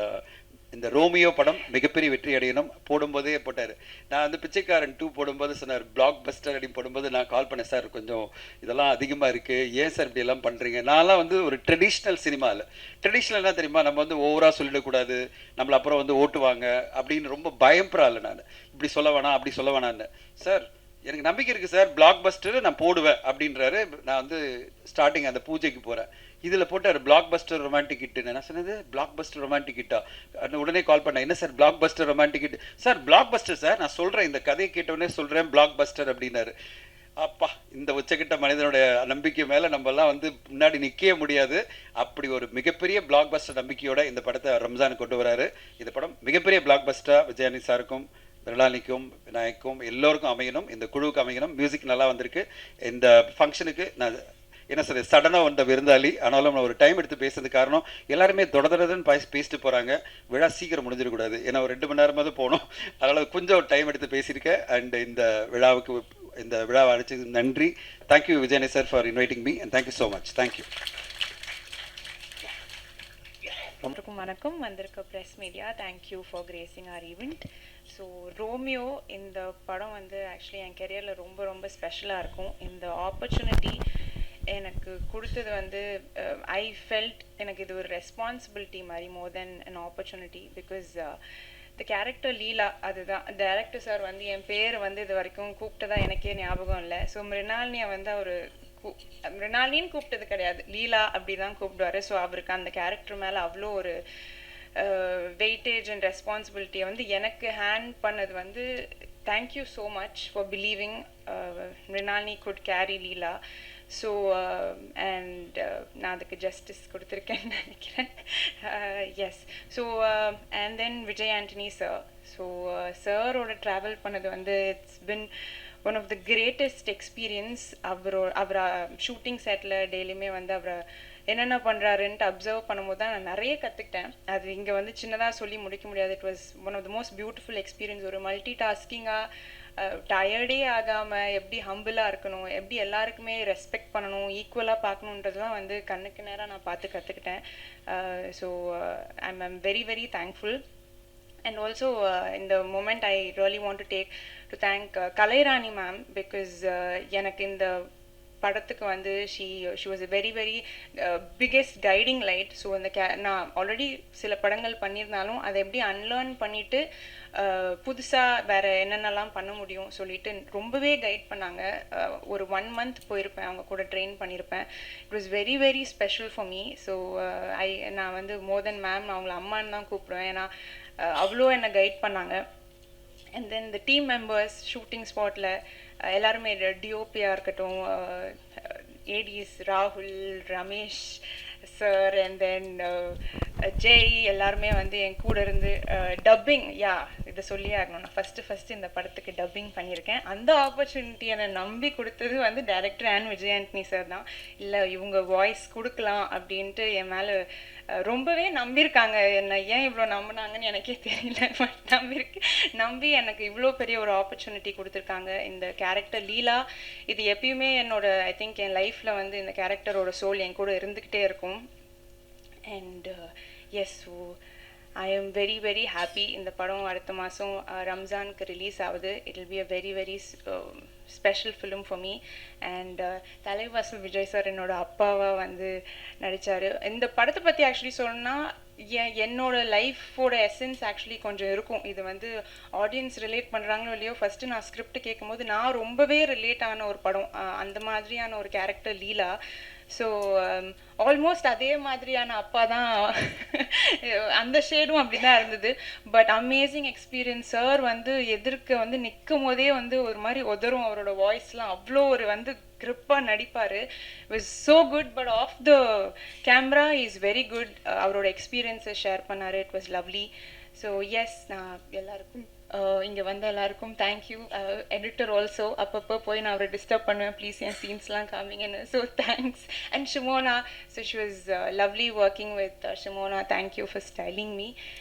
இந்த ரோமியோ படம் மிகப்பெரிய வெற்றி அடையணும். போடும்போதே போட்டார், நான் வந்து பிச்சைக்காரன் 2 போடும்போது சொன்னார் பிளாக் பஸ்டர் அப்படின்னு போடும்போது நான் கால் பண்ணேன், சார் கொஞ்சம் இதெல்லாம் அதிகமாக இருக்குது, ஏன் சார் இப்படி எல்லாம் பண்ணுறீங்க. நான்லாம் வந்து ஒரு ட்ரெடிஷ்னல் சினிமாவில், ட்ரெடிஷ்னல் என்ன தெரியுமா, நம்ம வந்து ஓவராக சொல்லிடக்கூடாது, நம்மளை அப்புறம் வந்து ஓட்டுவாங்க அப்படின்னு ரொம்ப பயப்படுறாள். நான் இப்படி சொல்ல வேணாம் அப்படி சொல்ல வேணான்னு. சார் எனக்கு நம்பிக்கை இருக்குது சார், பிளாக் பஸ்டர் நான் போடுவேன் அப்படின்றாரு. நான் வந்து ஸ்டார்டிங் அந்த பூஜைக்கு போகிறேன், இதில் போட்டார் பிளாக் பஸ்டர் ரொமான்டிக் ஹிட்டு. நான் சொன்னது பிளாக் பஸ்டர் ரொமான்டிக் ஹிட்டா? உடனே கால் பண்ணேன், என்ன sir black Bastar romantic hit? Sir black Bastar sir, நான் சொல்கிறேன், இந்த கதையை கேட்டவுடனே சொல்கிறேன் பிளாக் பஸ்டர் அப்படின்னாரு. அப்பா, இந்த உச்சக்கிட்ட மனிதனுடைய நம்பிக்கை மேலே நம்மலாம் வந்து முன்னாடி நிற்கவே முடியாது. அப்படி ஒரு மிகப்பெரிய பிளாக் பஸ்டர் நம்பிக்கையோட இந்த படத்தை ரம்ஜான் கொண்டு வராரு. இந்த படம் மிகப்பெரிய பிளாக் பஸ்டராக விஜயானி சாருக்கும் மிருளானிக்கும் விநாயக்கும் எல்லோருக்கும் அமையணும், இந்த குழுவுக்கு அமையணும். மியூசிக் நல்லா வந்திருக்கு. இந்த ஃபங்க்ஷனுக்கு நான் என்ன சார் சடனாக வந்த விருந்தாளி, ஆனாலும் நான் ஒரு டைம் எடுத்து பேசுறது காரணம் எல்லாருமே தொடர்ந்து பேசிட்டு போகிறாங்க. விழா சீக்கிரம் முடிஞ்சிடக்கூடாது, ஏன்னா ஒரு 2 மணி நேரமாவது போகணும். அதனால் கொஞ்சம் டைம் எடுத்து பேசியிருக்கேன். அண்ட் இந்த விழாவை அழைச்சது நன்றி. Thank you Vijayani sir for inviting me and thank you so much. Thank you. வணக்கம். வந்திருக்க press media, thank you for gracing our event. So Romeo இந்த படம் வந்து ஆக்சுவலி என் கெரியரில் ரொம்ப ரொம்ப ஸ்பெஷலாக இருக்கும். இந்த ஆப்பர்ச்சுனிட்டி எனக்கு கொடுத்தது வந்து ஐ ஃபெல்ட் எனக்கு இது ஒரு ரெஸ்பான்சிபிலிட்டி மாதிரி more than an opportunity. Because the character Leela, அதுதான் டைரக்டர் சார் வந்து என் பேர் வந்து இது வரைக்கும் கூப்பிட்டதா எனக்கே ஞாபகம் இல்லை. ஸோ மிருணாலினியை வந்து அவர் மிருணாலினின்னு கூப்பிட்டது கிடையாது, லீலா அப்படி தான் கூப்பிடுவார். ஸோ அவருக்கு அந்த கேரக்டர் மேலே அவ்வளோ ஒரு வெயிட்டேஜ் அண்ட் ரெஸ்பான்சிபிலிட்டியை வந்து எனக்கு ஹேண்ட் பண்ணது வந்து thank you so much for believing Mrinalini could carry Leela. So and நான் அதுக்கு ஜஸ்டிஸ் கொடுத்துருக்கேன்னு நினைக்கிறேன். Yes. So and then Vijay Antony sir. So சாரோட ட்ராவல் பண்ணது வந்து it's been one of the greatest experience. அவரை ஷூட்டிங் செட்டில் டெய்லியுமே வந்து அவரை என்னென்ன பண்ணுறாருன்ட்டு அப்சர்வ் பண்ணும்போது தான் நான் நிறைய கற்றுக்கிட்டேன். அது இங்கே வந்து சின்னதாக சொல்லி முடிக்க முடியாது. It was one of the most beautiful experience. ஒரு மல்டி டாஸ்கிங்காக டயர்டே ஆகாமல் எப்படி ஹம்பிளாக இருக்கணும், எப்படி எல்லாருக்குமே ரெஸ்பெக்ட் பண்ணணும், ஈக்குவலாக பார்க்கணுன்றதுலாம் வந்து கண்ணுக்கு நேராக நான் பார்த்து கற்றுக்கிட்டேன். So I'm very very thankful. And also in the moment I really want to thank Kalairani ma'am, because எனக்கு இந்த படத்துக்கு வந்து she was a very very biggest guiding light. So அந்த நான் ஆல்ரெடி சில படங்கள் பண்ணியிருந்தாலும் அதை எப்படி அன்லேர்ன் பண்ணிவிட்டு புதுசாக வேறு என்னென்னலாம் பண்ண முடியும் சொல்லிட்டு ரொம்பவே கைட் பண்ணாங்க. ஒரு 1 month போயிருப்பேன், அவங்க கூட ட்ரெயின் பண்ணியிருப்பேன். It was very very special for me. So நான் வந்து மோர் தென் மேம் நான் அவங்கள அம்மான்னு தான் கூப்பிடுவேன், ஏன்னா அவ்வளோ என்னை கைட் பண்ணாங்க. And then the team members shooting ஸ்பாட்டில் எல்லாருமே டிஓபியாக இருக்கட்டும், ஏடிஸ் ராகுல், Ramesh sir and then Jai எல்லாருமே வந்து என் கூட இருந்து டப்பிங், இதை சொல்லியே ஆகணும், நான் ஃபஸ்ட்டு இந்த படத்துக்கு டப்பிங் பண்ணியிருக்கேன். அந்த ஆப்பர்ச்சுனிட்டி என்னை நம்பி கொடுத்தது வந்து director and Vijay Antony sir தான். இல்லை இவங்க வாய்ஸ் கொடுக்கலாம் அப்படின்ட்டு என் மேலே ரொம்பவே நம்பியிருக்காங்க. என்னை ஏன் இவ்வளோ நம்பினாங்கன்னு எனக்கே தெரியல, பட் நம்பி எனக்கு இவ்வளோ பெரிய ஒரு ஆப்பர்ச்சுனிட்டி கொடுத்துருக்காங்க. இந்த கேரக்டர் லீலா இது எப்பயுமே ஐ திங்க் என் லைஃப்பில் வந்து இந்த கேரக்டரோட சோல் என் கூட இருந்துக்கிட்டே இருக்கும். And yes, so I am very very happy. இந்த படம் அடுத்த மாதம் ரம்ஜானுக்கு ரிலீஸ் ஆகுது. It will be a very very special film for me. And Thalaivasal Vijay sir என்னோட அப்பாவாக வந்து நடித்தார். இந்த படத்தை பற்றி ஆக்சுவலி சொல்லணும்னா என்னோட லைஃபோட எசன்ஸ் ஆக்சுவலி கொஞ்சம் இருக்கும். இது வந்து ஆடியன்ஸ் ரிலேட் பண்ணுறாங்களோ இல்லையோ, ஃபஸ்ட்டு நான் ஸ்கிரிப்ட் கேட்கும்போது நான் ரொம்பவே ரிலேட் ஆன ஒரு படம், அந்த மாதிரியான ஒரு கேரக்டர் லீலா. ஸோ ஆல்மோஸ்ட் அதே மாதிரியான அப்பா தான், அந்த ஷேடும் அப்படி தான் இருந்தது. But amazing experience. சார் வந்து எதிர்க்க வந்து நிற்கும் போதே வந்து ஒரு மாதிரி உதரும், அவரோட வாய்ஸ்லாம் அவ்வளோ ஒரு வந்து கிரிப்பாக நடிப்பார். Was so good. But off the camera is very good. அவரோட எக்ஸ்பீரியன்ஸை ஷேர் பண்ணார். It was lovely. So yes, நான் எல்லாருக்கும் இங்கே வந்த எல்லாருக்கும் தேங்க்யூ. எடிட்டர் ஆல்சோ அப்பப்போ போய் நான் அவரை டிஸ்டர்ப் பண்ணுவேன், ப்ளீஸ் என் சீன்ஸ்லாம் காமிங்கன்னு. So thanks. And Shimona, so she was lovely working with Shimona. Thank you for styling me.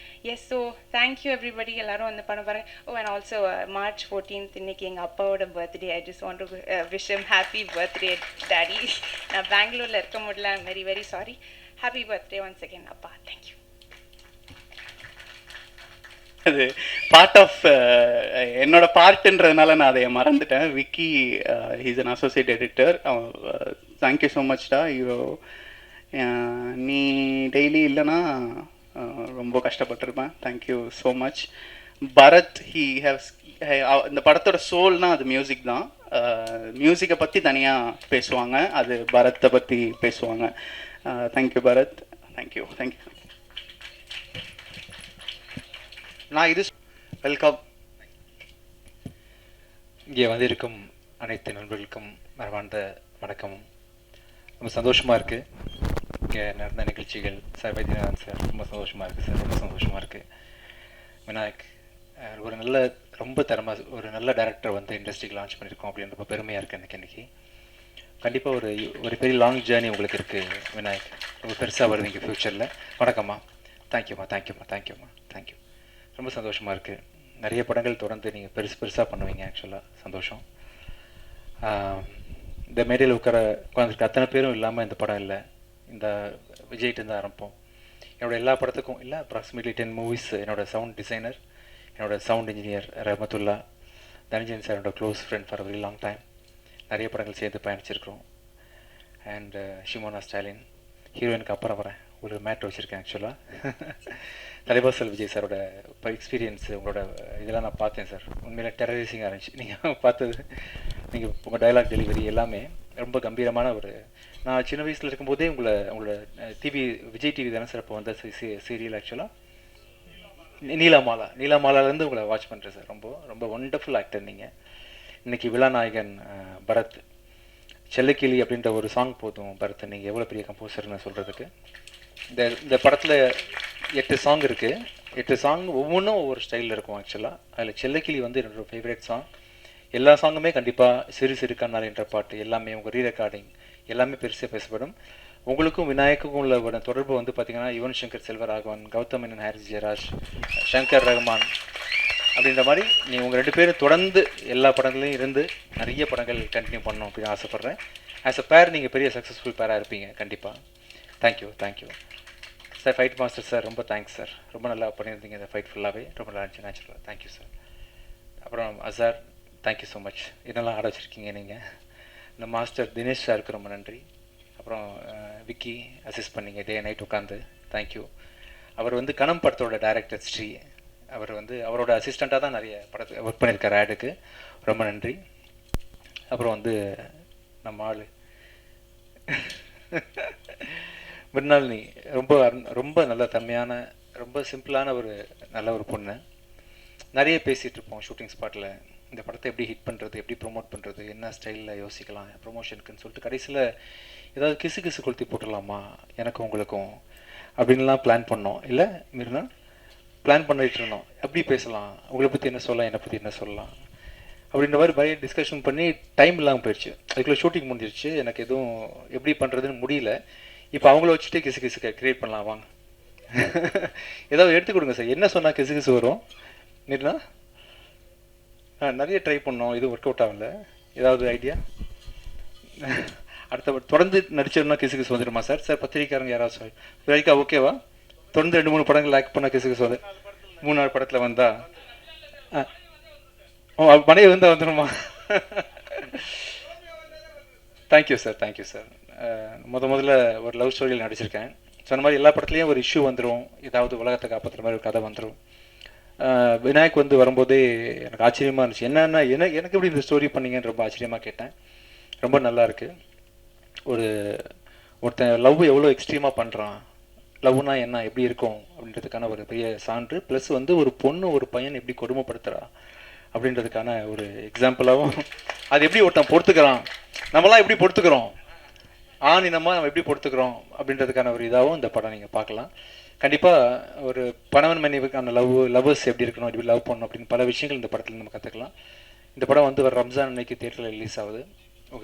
Yes, so thank you everybody. எல்லாரும் வந்து பண்ண பாருங்க. ஓ, அண்ட் ஆல்சோ March 14th இன்னைக்கு எங்கள் அப்பாவோட birthday. I just want to wish him happy birthday daddy. நான் பெங்களூரில் இருக்க முடியல, I'm very very sorry. Happy birthday once again அப்பா. தேங்க்யூ. அது பார்ட் ஆஃப் என்னோட பார்ட்டுன்றதுனால நான் அதை மறந்துட்டேன். Vicky he's an associate editor. Thank you so மச்டா. நீ டெய்லி இல்லைன்னா ரொம்ப கஷ்டப்பட்டிருப்பேன். Thank you so much. Bharath, he has இந்த படத்தோட சோல்னால் அது மியூசிக் தான். மியூசிக்கை பற்றி தனியாக பேசுவாங்க, அது பரத்தை பற்றி பேசுவாங்க. Thank you Bharath, thank you. நான் இது வெல்கம். இங்கே வந்திருக்கும் அனைத்து நண்பர்களுக்கும் மரபார்ந்த வணக்கமும். ரொம்ப சந்தோஷமாக இருக்குது இங்கே நடந்த நிகழ்ச்சிகள். சார் வைத்தியநாதன் சார் ரொம்ப சந்தோஷமாக இருக்குது சார், ரொம்ப சந்தோஷமாக இருக்குது. விநாயக் ஒரு ரொம்ப ஒரு நல்ல டேரக்டர் வந்து இண்டஸ்ட்ரிக்கு லான்ச் பண்ணியிருக்கோம் அப்படின்னு ரொம்ப பெருமையாக இருக்குது எனக்கு இன்றைக்கி. கண்டிப்பாக ஒரு பெரிய லாங் ஜேர்னி உங்களுக்கு இருக்குது விநாயக், ரொம்ப பெருசாக வருவீங்க ஃப்யூச்சரில். வணக்கம்மா, தேங்க்யூம்மா, தேங்க்யூ. ரொம்ப சந்தோஷமாக இருக்குது. நிறைய படங்கள் தொடர்ந்து நீங்கள் பெருசாக பண்ணுவீங்க. ஆக்சுவலாக சந்தோஷம். இந்த மேடையில் உட்காந்துருக்க அத்தனை பேரும் இல்லாமல் இந்த படம் இல்லை. இந்த விஜய்கிட்ட ஆரம்பிப்போம். என்னோடய எல்லா படத்துக்கும் இல்லை, அப்ராக்சிமேட்லி 10 மூவிஸ் என்னோடய சவுண்ட் டிசைனர், என்னோடய சவுண்ட் இன்ஜினியர் ரஹமத்துல்லா, தனஞ்சயன் சார் என்னோட close friend for very long time. நிறைய படங்கள் சேர்ந்து பயணிச்சிருக்கிறோம். அண்ட் ஷிமோனா ஸ்டாலின், ஹீரோயினுக்கு அப்புறம் வரேன். ஒரு மேட் வச்சுருக்கேன் ஆக்சுவலாக. தலைவாசல் விஜய் சாரோட எக்ஸ்பீரியன்ஸ், உங்களோட இதெல்லாம் நான் பார்த்தேன் சார். உண்மையில டெரரைசிங்காக இருந்துச்சு நீங்கள் பார்த்தது. நீங்கள் உங்கள் டைலாக் டெலிவரி எல்லாமே ரொம்ப கம்பீரமான நான் சின்ன வயசில் இருக்கும்போதே உங்களோட விஜய் டிவி தானே சார் இப்போ வந்த சீரியல் ஆக்சுவலாக நீலாமாலாலேருந்து உங்களை வாட்ச் பண்ணுறேன் சார். ரொம்ப ஒண்டர்ஃபுல் ஆக்டர் நீங்கள். இன்றைக்கி விழாநாயகன் பரத், செல்லக்கிளி அப்படின்ற ஒரு சாங் போதும் பரத், நீங்கள் எவ்வளோ பெரிய கம்போசர்னு சொல்கிறதுக்கு. இந்த படத்தில் 8 சாங் இருக்குது. 8 சாங் ஒவ்வொன்றும் ஒவ்வொரு ஸ்டைலில் இருக்கும் ஆக்சுவலாக. அதில் செல்லக்கிளி வந்து என்னோடய ஃபேவரட் சாங். எல்லா சாங்குமே கண்டிப்பாக சிறு கண்ணால் என்ற பாட்டு எல்லாமே உங்கள் ரீரெக்கார்டிங் எல்லாமே பெருசாக பேசப்படும். உங்களுக்கும் விநாயக்குக்கும் உள்ள தொடர்பு வந்து பார்த்திங்கன்னா யுவன் சங்கர் செல்வராகவன், கௌதம் மேனன், ஹாரிஸ் ஜெயராஜ், சங்கர் ரஹ்மான் அப்படின்ற மாதிரி உங்கள் 2 பேரும் தொடர்ந்து எல்லா படங்களையும் இருந்து நிறைய படங்கள் கண்டினியூ பண்ணணும் அப்படின்னு ஆசைப்பட்றேன். ஆஸ் அ பேர் நீங்கள் பெரிய சக்ஸஸ்ஃபுல் பேராக இருப்பீங்க கண்டிப்பாக. Thank you sir. Fight master sir, ரொம்ப தேங்க்ஸ் சார். ரொம்ப நல்லா பண்ணியிருந்தீங்க இந்த ஃபைட் ஃபுல்லாகவே, ரொம்ப நல்லா இருந்துச்சு நேச்சுரலாக. Thank you sir. அப்புறம் அசார், தேங்க்யூ ஸோ மச். இதெல்லாம் ஆட வச்சுருக்கீங்க நீங்கள். இந்த மாஸ்டர் தினேஷ் சாருக்கு ரொம்ப நன்றி. அப்புறம் விக்கி அசிஸ்ட் பண்ணிங்க டே நைட் உட்காந்து, தேங்க்யூ. அவர் வந்து கணம் படத்தோட டைரக்டர் ஸ்ரீ, அவர் வந்து அவரோட அசிஸ்டண்ட்டாக தான் நிறைய படத்துக்கு ஒர்க் பண்ணியிருக்கார் ஆடுக்கு, ரொம்ப நன்றி. அப்புறம் வந்து நம்ம ஆள் மிர்னாலினி, ரொம்ப நல்ல தன்மையான, ரொம்ப சிம்பிளான நல்ல ஒரு பொண்ணு. நிறைய பேசிகிட்டு இருப்போம் ஷூட்டிங் ஸ்பாட்டில், இந்த படத்தை எப்படி ஹிட் பண்ணுறது, எப்படி ப்ரொமோட் பண்ணுறது, என்ன ஸ்டைலில் யோசிக்கலாம் ப்ரொமோஷனுக்குன்னு சொல்லிட்டு கடைசியில் ஏதாவது கிசு கொளுத்தி போட்டுடலாமா எனக்கும் உங்களுக்கும் அப்படின்லாம் பிளான் பண்ணோம். இல்லை மிர்னா, பிளான் பண்ணிட்டு இருந்தோம். எப்படி பேசலாம், உங்களை பற்றி என்ன சொல்லலாம், என்னை பற்றி என்ன சொல்லலாம் அப்படின்ற மாதிரி நிறைய டிஸ்கஷன் பண்ணி டைம் இல்லாமல் போயிடுச்சு. அதுக்குள்ளே ஷூட்டிங் முடிஞ்சிருச்சு. எனக்கு எதுவும் எப்படி பண்ணுறதுன்னு முடியல. இப்போ அவங்கள வச்சுட்டே கிசு க்ரியேட் பண்ணலாம் வாங்க. ஏதாவது எடுத்து கொடுங்க சார். என்ன சொன்னால் கிசு வரும் மிர்னா? நிறைய ட்ரை பண்ணோம், இது ஒர்க் அவுட் ஆகல. ஏதாவது ஐடியா? அடுத்த தொடர்ந்து நடிச்சோம்னா கிசு வந்துடுமா சார்? சார் பத்திரிக்காரங்க யாராவது சார் வரைக்கா ஓகேவா? தொடர்ந்து 2-3 படங்கள் லைக் பண்ணால் கிசு வந்து 3-4 படத்தில் வந்தா மனைவி வந்தால் வந்துடுமா? Thank you sir. முதல்ல ஒரு லவ் ஸ்டோரியில் நடிச்சிருக்கேன். சொன்ன மாதிரி எல்லா படத்துலேயும் ஒரு இஷ்யூ வந்துடும், ஏதாவது உலகத்தை காப்பாற்றுற மாதிரி ஒரு கதை வந்துடும். விநாயக் வந்து வரும்போதே எனக்கு ஆச்சரியமாக இருந்துச்சு. எனக்கு எப்படி இந்த ஸ்டோரி பண்ணீங்கன்னு ரொம்ப ஆச்சரியமாக கேட்டேன். ரொம்ப நல்லா இருக்குது. ஒருத்தன் லவ் எவ்வளோ எக்ஸ்ட்ரீமாக பண்ணுறான், லவ்னா என்ன, எப்படி இருக்கும் அப்படின்றதுக்கான ஒரு பெரிய சான்று. ப்ளஸ் வந்து ஒரு பொண்ணு ஒரு பையன் எப்படி கொடுமைப்படுத்துகிறா அப்படின்றதுக்கான ஒரு எக்ஸாம்பிளாகவும், அது எப்படி ஒருத்தன் பொறுத்துக்கிறான், நம்மளாம் எப்படி பொறுத்துக்கிறோம், ஆணினமாக நம்ம எப்படி பொறுத்துக்கிறோம் அப்படின்றதுக்கான ஒரு இதாகவும் இந்த படம் நீங்கள் பார்க்கலாம். கண்டிப்பாக ஒரு கணவன் மனைவிக்கான லவ்வர்ஸ் எப்படி இருக்கணும், எப்படி லவ் பண்ணணும் அப்படின்னு பல விஷயங்கள் இந்த படத்தில் நம்ம கற்றுக்கலாம். இந்த படம் வந்து ஒரு ரம்ஜான் அன்னைக்கு தியேட்டரில் ரிலீஸ் ஆகுது.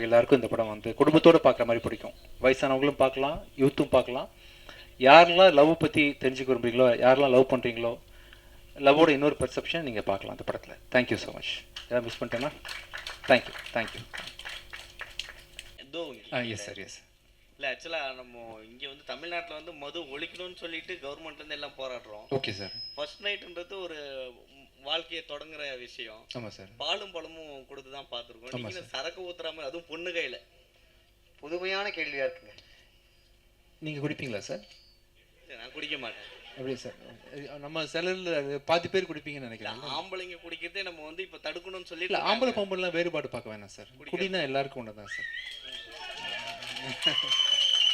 எல்லாருக்கும் இந்த படம் வந்து குடும்பத்தோடு பார்க்குற மாதிரி பிடிக்கும். வயசானவங்களும் பார்க்கலாம், யூத்தும் பார்க்கலாம். யாரெல்லாம் லவ் பற்றி தெரிஞ்சுக்க விரும்புறீங்களோ, யாரெல்லாம் லவ் பண்ணுறீங்களோ, லவ்வோட இன்னொரு பெர்செப்ஷன் நீங்கள் பார்க்கலாம் இந்த படத்தில். Thank you so much. ஏதாவது மிஸ் பண்ணிட்டேன்னா? தேங்க்யூ. Yes sir. இல்லை ஆக்சுவலாக நம்ம இங்கே வந்து தமிழ்நாட்டில் வந்து மது ஒழிக்கணும்னு சொல்லிட்டு கவர்மெண்ட்லேருந்து எல்லாம் போராடுறோம். Okay sir. ஃபர்ஸ்ட் நைட்டுன்றது ஒரு வாழ்க்கையை தொடங்குற விஷயம். ஆமாம் சார். பாலும் பழமும் கொடுத்து தான் பார்த்துருக்கோம். நீங்கள் சரக்கு ஊத்துறாம, அதுவும் பொண்ணு கையில். புதுமையான கேள்வியாக இருக்குங்க. நீங்கள் குடிப்பீங்களா சார்? நான் குடிக்க மாட்டேன். எப்படி சார் நம்ம சிலரில் பாதி பேர் குடிப்பீங்கன்னு நினைக்கிறேன். ஆம்பளைங்க குடிக்கிறதே நம்ம வந்து இப்போ தடுக்கணும்னு இல்லை சொல்லிட்டு ஆம்பளை பொம்பளைலாம் வேறுபாடு பார்க்க வேணாம் சார். குடினா எல்லாருக்கும் ஒன்று தான் சார்.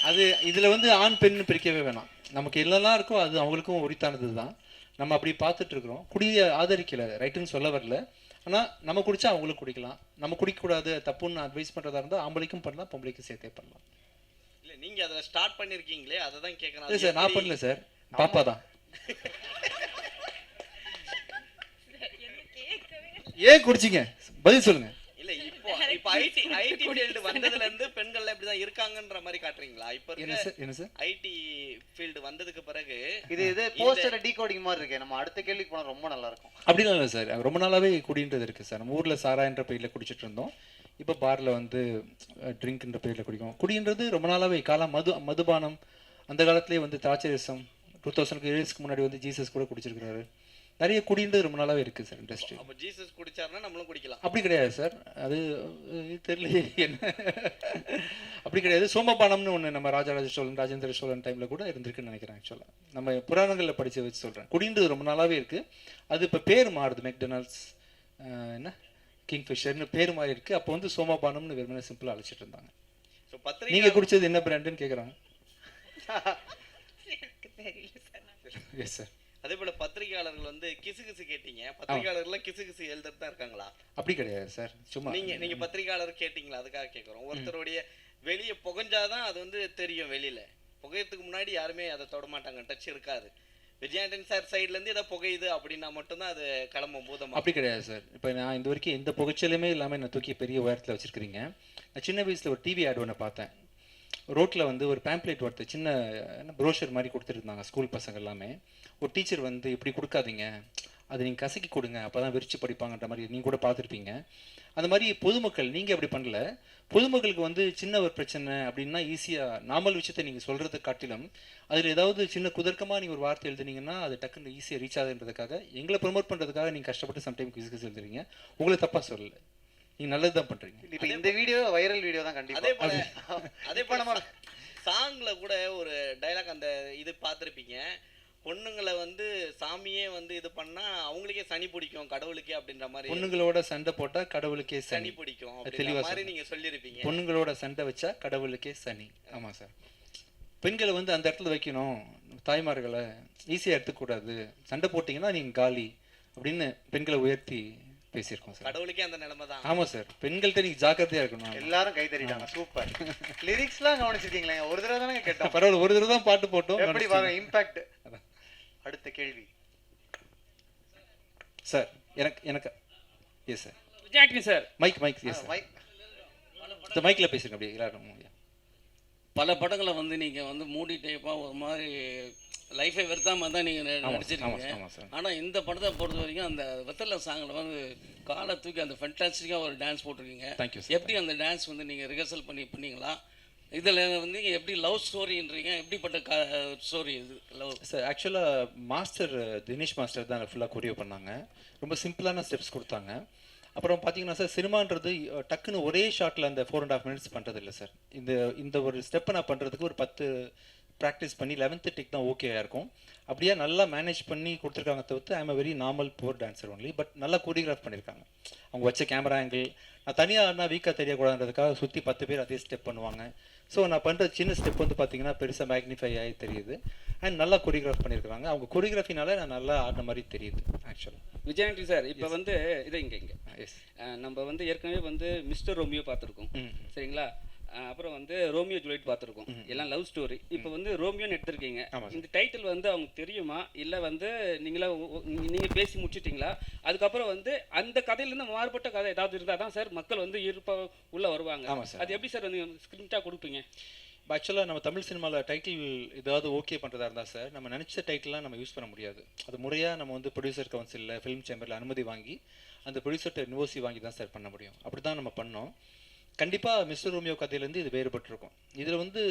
அது இதில் வந்து ஆண் பெண் பிரிக்கவே வேணாம். நமக்கு எல்லாம் இருக்கோ அது அவங்களுக்கும் உரித்தானது தான். நம்ம அப்படி பார்த்துட்டு இருக்கிறோம். குடியை ஆதரிக்கலை, ரைட்டுன்னு சொல்ல வரல. ஆனால் நம்ம குடித்தா அவங்களும் குடிக்கலாம். நம்ம குடிக்கக்கூடாது தப்புன்னு அட்வைஸ் பண்ணுறதா இருந்தால் ஆம்பளைக்கும் பண்ணலாம், பொம்பளைக்கும் சேர்த்தே பண்ணலாம். இல்லை நீங்கள் அதில் ஸ்டார்ட் பண்ணியிருக்கீங்களே அதை தான் கேட்கணும். இல்லை சார், நான் பண்ணல சார், பாப்பா தான். ஏன் குடிச்சிங்க பதில் சொல்லுங்க. இல்லை இப்போ ஐடி ஃபீல்டு வந்ததுலேருந்து பெண்கள் இப்படி தான் இருக்காங்கன்ற மாதிரி காட்டுறீங்களா? இப்போ என்ன சார் ஐடி ஃபீல்டு வந்ததுக்கு பிறகு இது போஸ்டர் டீகோடிங் மாதிரி இருக்கே. நம்ம அடுத்த கேள்விக்கு போனால் ரொம்ப நல்லா இருக்கும். அப்படிலாம் இல்லை சார், ரொம்ப நாளாகவே குடின்றது இருக்குது சார். நம்ம ஊரில் சாரான்ற பேரில் குடிச்சிட்டு இருந்தோம். இப்போ பாரில் வந்து ட்ரிங்க்ன்ற பேரில் குடிக்கும். குடின்றது ரொம்ப நாளாகவே காலம் மதுபானம் அந்த காலத்துலேயே வந்து திராட்சரசம் 2000 முன்னாடி வந்து ஜீசஸ் கூட குடிச்சிருக்கிறாரு. நிறைய குடின்றது ரொம்ப நாளாகவே இருக்குது சார் இண்டஸ்ட்ரி. அப்போ ஜீசஸ் குடிச்சாருன்னா நம்மளும் குடிக்கலாம்? அப்படி கிடையாது சார், அது தெரியல என்ன அப்படி கிடையாது. சோமபானம்னு ஒன்று நம்ம ராஜராஜ சோழன் ராஜேந்திர சோழன் டைமில் கூட இருந்திருக்குன்னு நினைக்கிறேன். ஆக்சுவலாக நம்ம புராணங்களில் படித்து வச்சு சொல்கிறேன். குடின்றது ரொம்ப நாளாகவே இருக்குது. அது இப்போ பேர் மாறுது. மெக்டொனால்ட்ஸ் என்ன கிங்ஃபிஷர்னு பேர் மாறி இருக்குது. அப்போ வந்து சோமபானம்னு வெறுமனே சிம்பிளாக அழைச்சிட்டு இருந்தாங்க. நீங்கள் குடித்தது என்ன பிராண்டுன்னு கேட்குறாங்க. Yes sir. அதே போல பத்திரிகையாளர்கள் வந்து கிசுகிசு கேட்டீங்க. பத்திரிகையாளர்லாம் கிசுகிசு எழுதுறது தான் இருக்காங்களா? அப்படி கிடையாது சார். சும்மா நீங்க பத்திரிகையாளர் கேட்டீங்களா? அதுக்காக கேட்குறோம். ஒருத்தருடைய வெளியே புகஞ்சாதான் அது வந்து தெரியும். வெளியில புகையத்துக்கு முன்னாடி யாருமே அதை தொட மாட்டாங்க, டச் இருக்காது. விஜயாண்டன் சார் சைட்லேருந்து எதாவது புகையுது அப்படின்னா மட்டும்தான் அது கிளம்பும் பூதம். அப்படி கிடையாது சார். இப்போ நான் இந்த வரைக்கும் எந்த புகைச்சலுமே இல்லாமல் என்னை தூக்கி பெரிய உயரத்தில் வச்சுருக்கிறீங்க. நான் சின்ன வயசில் ஒரு டிவி ஆட் ஒன்று பார்த்தேன். ரோட்டில் வந்து ஒரு பேம்ப்ளேட் ஒருத்தர் சின்ன ப்ரோஷர் மாதிரி கொடுத்துருந்தாங்க ஸ்கூல் பசங்க எல்லாமே. ஒரு டீச்சர் வந்து இப்படி கொடுக்காதீங்க, அது நீங்கள் கசக்கி கொடுங்க, அப்போ தான் விரிச்சு படிப்பாங்கன்ற மாதிரி நீங்கள் கூட பார்த்துருப்பீங்க. அந்த மாதிரி பொதுமக்கள் நீங்கள் அப்படி பண்ணல. பொதுமக்களுக்கு வந்து சின்ன ஒரு பிரச்சனை அப்படின்னா ஈஸியாக நார்மல் விஷயத்தை நீங்கள் சொல்கிறத காட்டிலும் அதில் ஏதாவது சின்ன குதர்க்கமாக நீங்கள் ஒரு வார்த்தை எழுதுனீங்கன்னா அது டக்குன்னு ஈஸியாக ரீச் ஆகுதுன்றதுக்காக எங்களை ப்ரொமோட் பண்ணுறதுக்காக நீங்கள் கஷ்டப்பட்டு சம்டைம் கிஸ் எழுதுறீங்க. உங்களை தப்பாக சொல்லலை, நீங்கள் நல்லது தான் பண்ணுறீங்க. இப்போ இந்த வீடியோ வைரல் வீடியோ தான் கண்டிப்பாக. அதே போல நம்ம சாங்கில் கூட ஒரு டைலாக் அந்த இது பார்த்துருப்பீங்க. பொண்ணுங்களை வந்து சாமியே வந்து இது பண்ணா அவங்களுக்கே சனி பிடிக்கும் கடவுளுக்கே அப்படின்ற மாதிரி. பொண்ணுங்களோட சண்டை போட்டா கடவுளுக்கே சனி பிடிக்கும் அப்படின்ற மாதிரி நீங்க சொல்லியிருப்பீங்க. பொண்ணுங்களோட சண்டை வச்சா கடவுளுக்கே சனி. ஆமாம் சார். பெண்களை வந்து அந்த இடத்துல வைக்கணும், தாய்மார்களை ஈஸியாக எடுத்துக்கூடாது, சண்டை போட்டிங்கன்னா நீங்கள் காலி அப்படின்னு பெண்களை உயர்த்தி பேசியிருக்கோம் சார். கடவுளுக்கே அந்த நிலைமை தான். ஆமாம் சார். பெண்கள்கிட்ட நீங்கள் ஜாக்கிரதையாக இருக்கணும். எல்லாரும் கை தட்டிட்டாங்க. சூப்பர். லிரிக்ஸ்லாம் கவனிச்சிருக்கீங்களா? ஒரு தடவை தானே கேட்டோம். பரவாயில்ல, ஒரு தடவை தான் பாட்டு போட்டோம். எப்படி பாருங்க இம்பாக்ட். அடுத்த கேள்வி சார். எனக்கு yes sir. Vijayandi sir. Mike yes sir. இந்த மைக்கில் பேசுங்க அப்படியே எல்லாரும். பல படங்களை வந்து நீங்கள் வந்து மூடி டைப்பாக ஒரு மாதிரி லைஃபை வெறுத்தாம தான் நீங்கள் நடிச்சிருக்கீங்க. ஆனால் இந்த படத்தை பொறுத்த வரைக்கும் அந்த வெத்தலை சாங்கில் வந்து காலை தூக்கி அந்த ஃபென்டாஸ்டிக்காக ஒரு டான்ஸ் போட்டிருக்கீங்க. தேங்க்யூ. எப்படி அந்த டான்ஸ் வந்து நீங்கள் ரிஹர்சல் பண்ணீங்களா? இதில் வந்து எப்படி லவ் ஸ்டோரின்றீங்க? எப்படிப்பட்ட ஸ்டோரி இது லவ் சார்? ஆக்சுவலாக மாஸ்டர் தினேஷ் மாஸ்டர் தான் ஃபுல்லாக கொரியோ பண்ணாங்க. ரொம்ப சிம்பிளான ஸ்டெப்ஸ் கொடுத்தாங்க. அப்புறம் பார்த்தீங்கன்னா சார், சினிமான்றது டக்குன்னு ஒரே ஷாட்டில் அந்த 4.5 minutes பண்ணுறது இல்லை சார். இந்த ஒரு ஸ்டெப்பை நான் பண்ணுறதுக்கு ஒரு 10 ப்ராக்டிஸ் பண்ணி 11th டேக் தான் ஓகேயாக இருக்கும். அப்படியே நல்லா மேனேஜ் பண்ணி கொடுத்துருக்காங்க. தவிர்த்து ஐ am very normal poor dancer only. But நல்லா கோரியோகிராஃப் பண்ணியிருக்காங்க. அவங்க வச்ச கேமரா ஆங்கிள் நான் தனியாக வீக்காக தெரியக்கூடாதுன்றதுக்காக சுற்றி 10 பேர் அதே ஸ்டெப் பண்ணுவாங்க. ஸோ நான் பண்ணுற சின்ன ஸ்டெப் வந்து பார்த்தீங்கன்னா பெருசாக மேக்னிஃபை ஆகி தெரியுது. அண்ட் நல்லா கொரியோகிராஃப் பண்ணியிருக்காங்க. அவங்க கொரியோகிராஃபினால நான் நல்லா ஆடின மாதிரி தெரியுது ஆக்சுவலாக. விஜயாண்டி சார், இப்போ வந்து இங்கே எஸ் நம்ம வந்து ஏற்கனவே வந்து மிஸ்டர் ரோமியோ பார்த்துருக்கோம், சரிங்களா? அப்புறம் வந்து ரோமியோ ஜூலியட் பார்த்துருக்கோம், எல்லாம் லவ் ஸ்டோரி. இப்போ வந்து ரோமியோன்னு எடுத்திருக்கீங்க. இந்த டைட்டில் வந்து அவங்க தெரியுமா இல்லை வந்து நீங்கள் பேசி முடிச்சிட்டிங்களா? அதுக்கப்புறம் வந்து அந்த கதையிலேருந்து மாறுபட்ட கதை ஏதாவது இருந்தால் தான் சார் மக்கள் வந்து உள்ளே வருவாங்க. அது எப்படி சார் வந்து ஸ்கிரிப்டாக கொடுப்பீங்க? ஆக்சுவலாக நம்ம தமிழ் சினிமாவில் டைட்டில் ஏதாவது ஓகே பண்ணுறதா இருந்தால் சார், நம்ம நினச்ச டைட்டிலாம் நம்ம யூஸ் பண்ண முடியாது. அது முறையாக நம்ம வந்து ப்ரொடியூசர் கவுன்சிலில் ஃபிலிம் சேம்பரில் அனுமதி வாங்கி அந்த ப்ரொடியூசர்கிட்ட NOC வாங்கி தான் சார் பண்ண முடியும். அப்படி தான் நம்ம பண்ணோம். கண்டிப்பாக மிஸ்டர் ரோமியோ கதையிலேருந்து இது வேறுபட்டிருக்கும். இதில் வந்து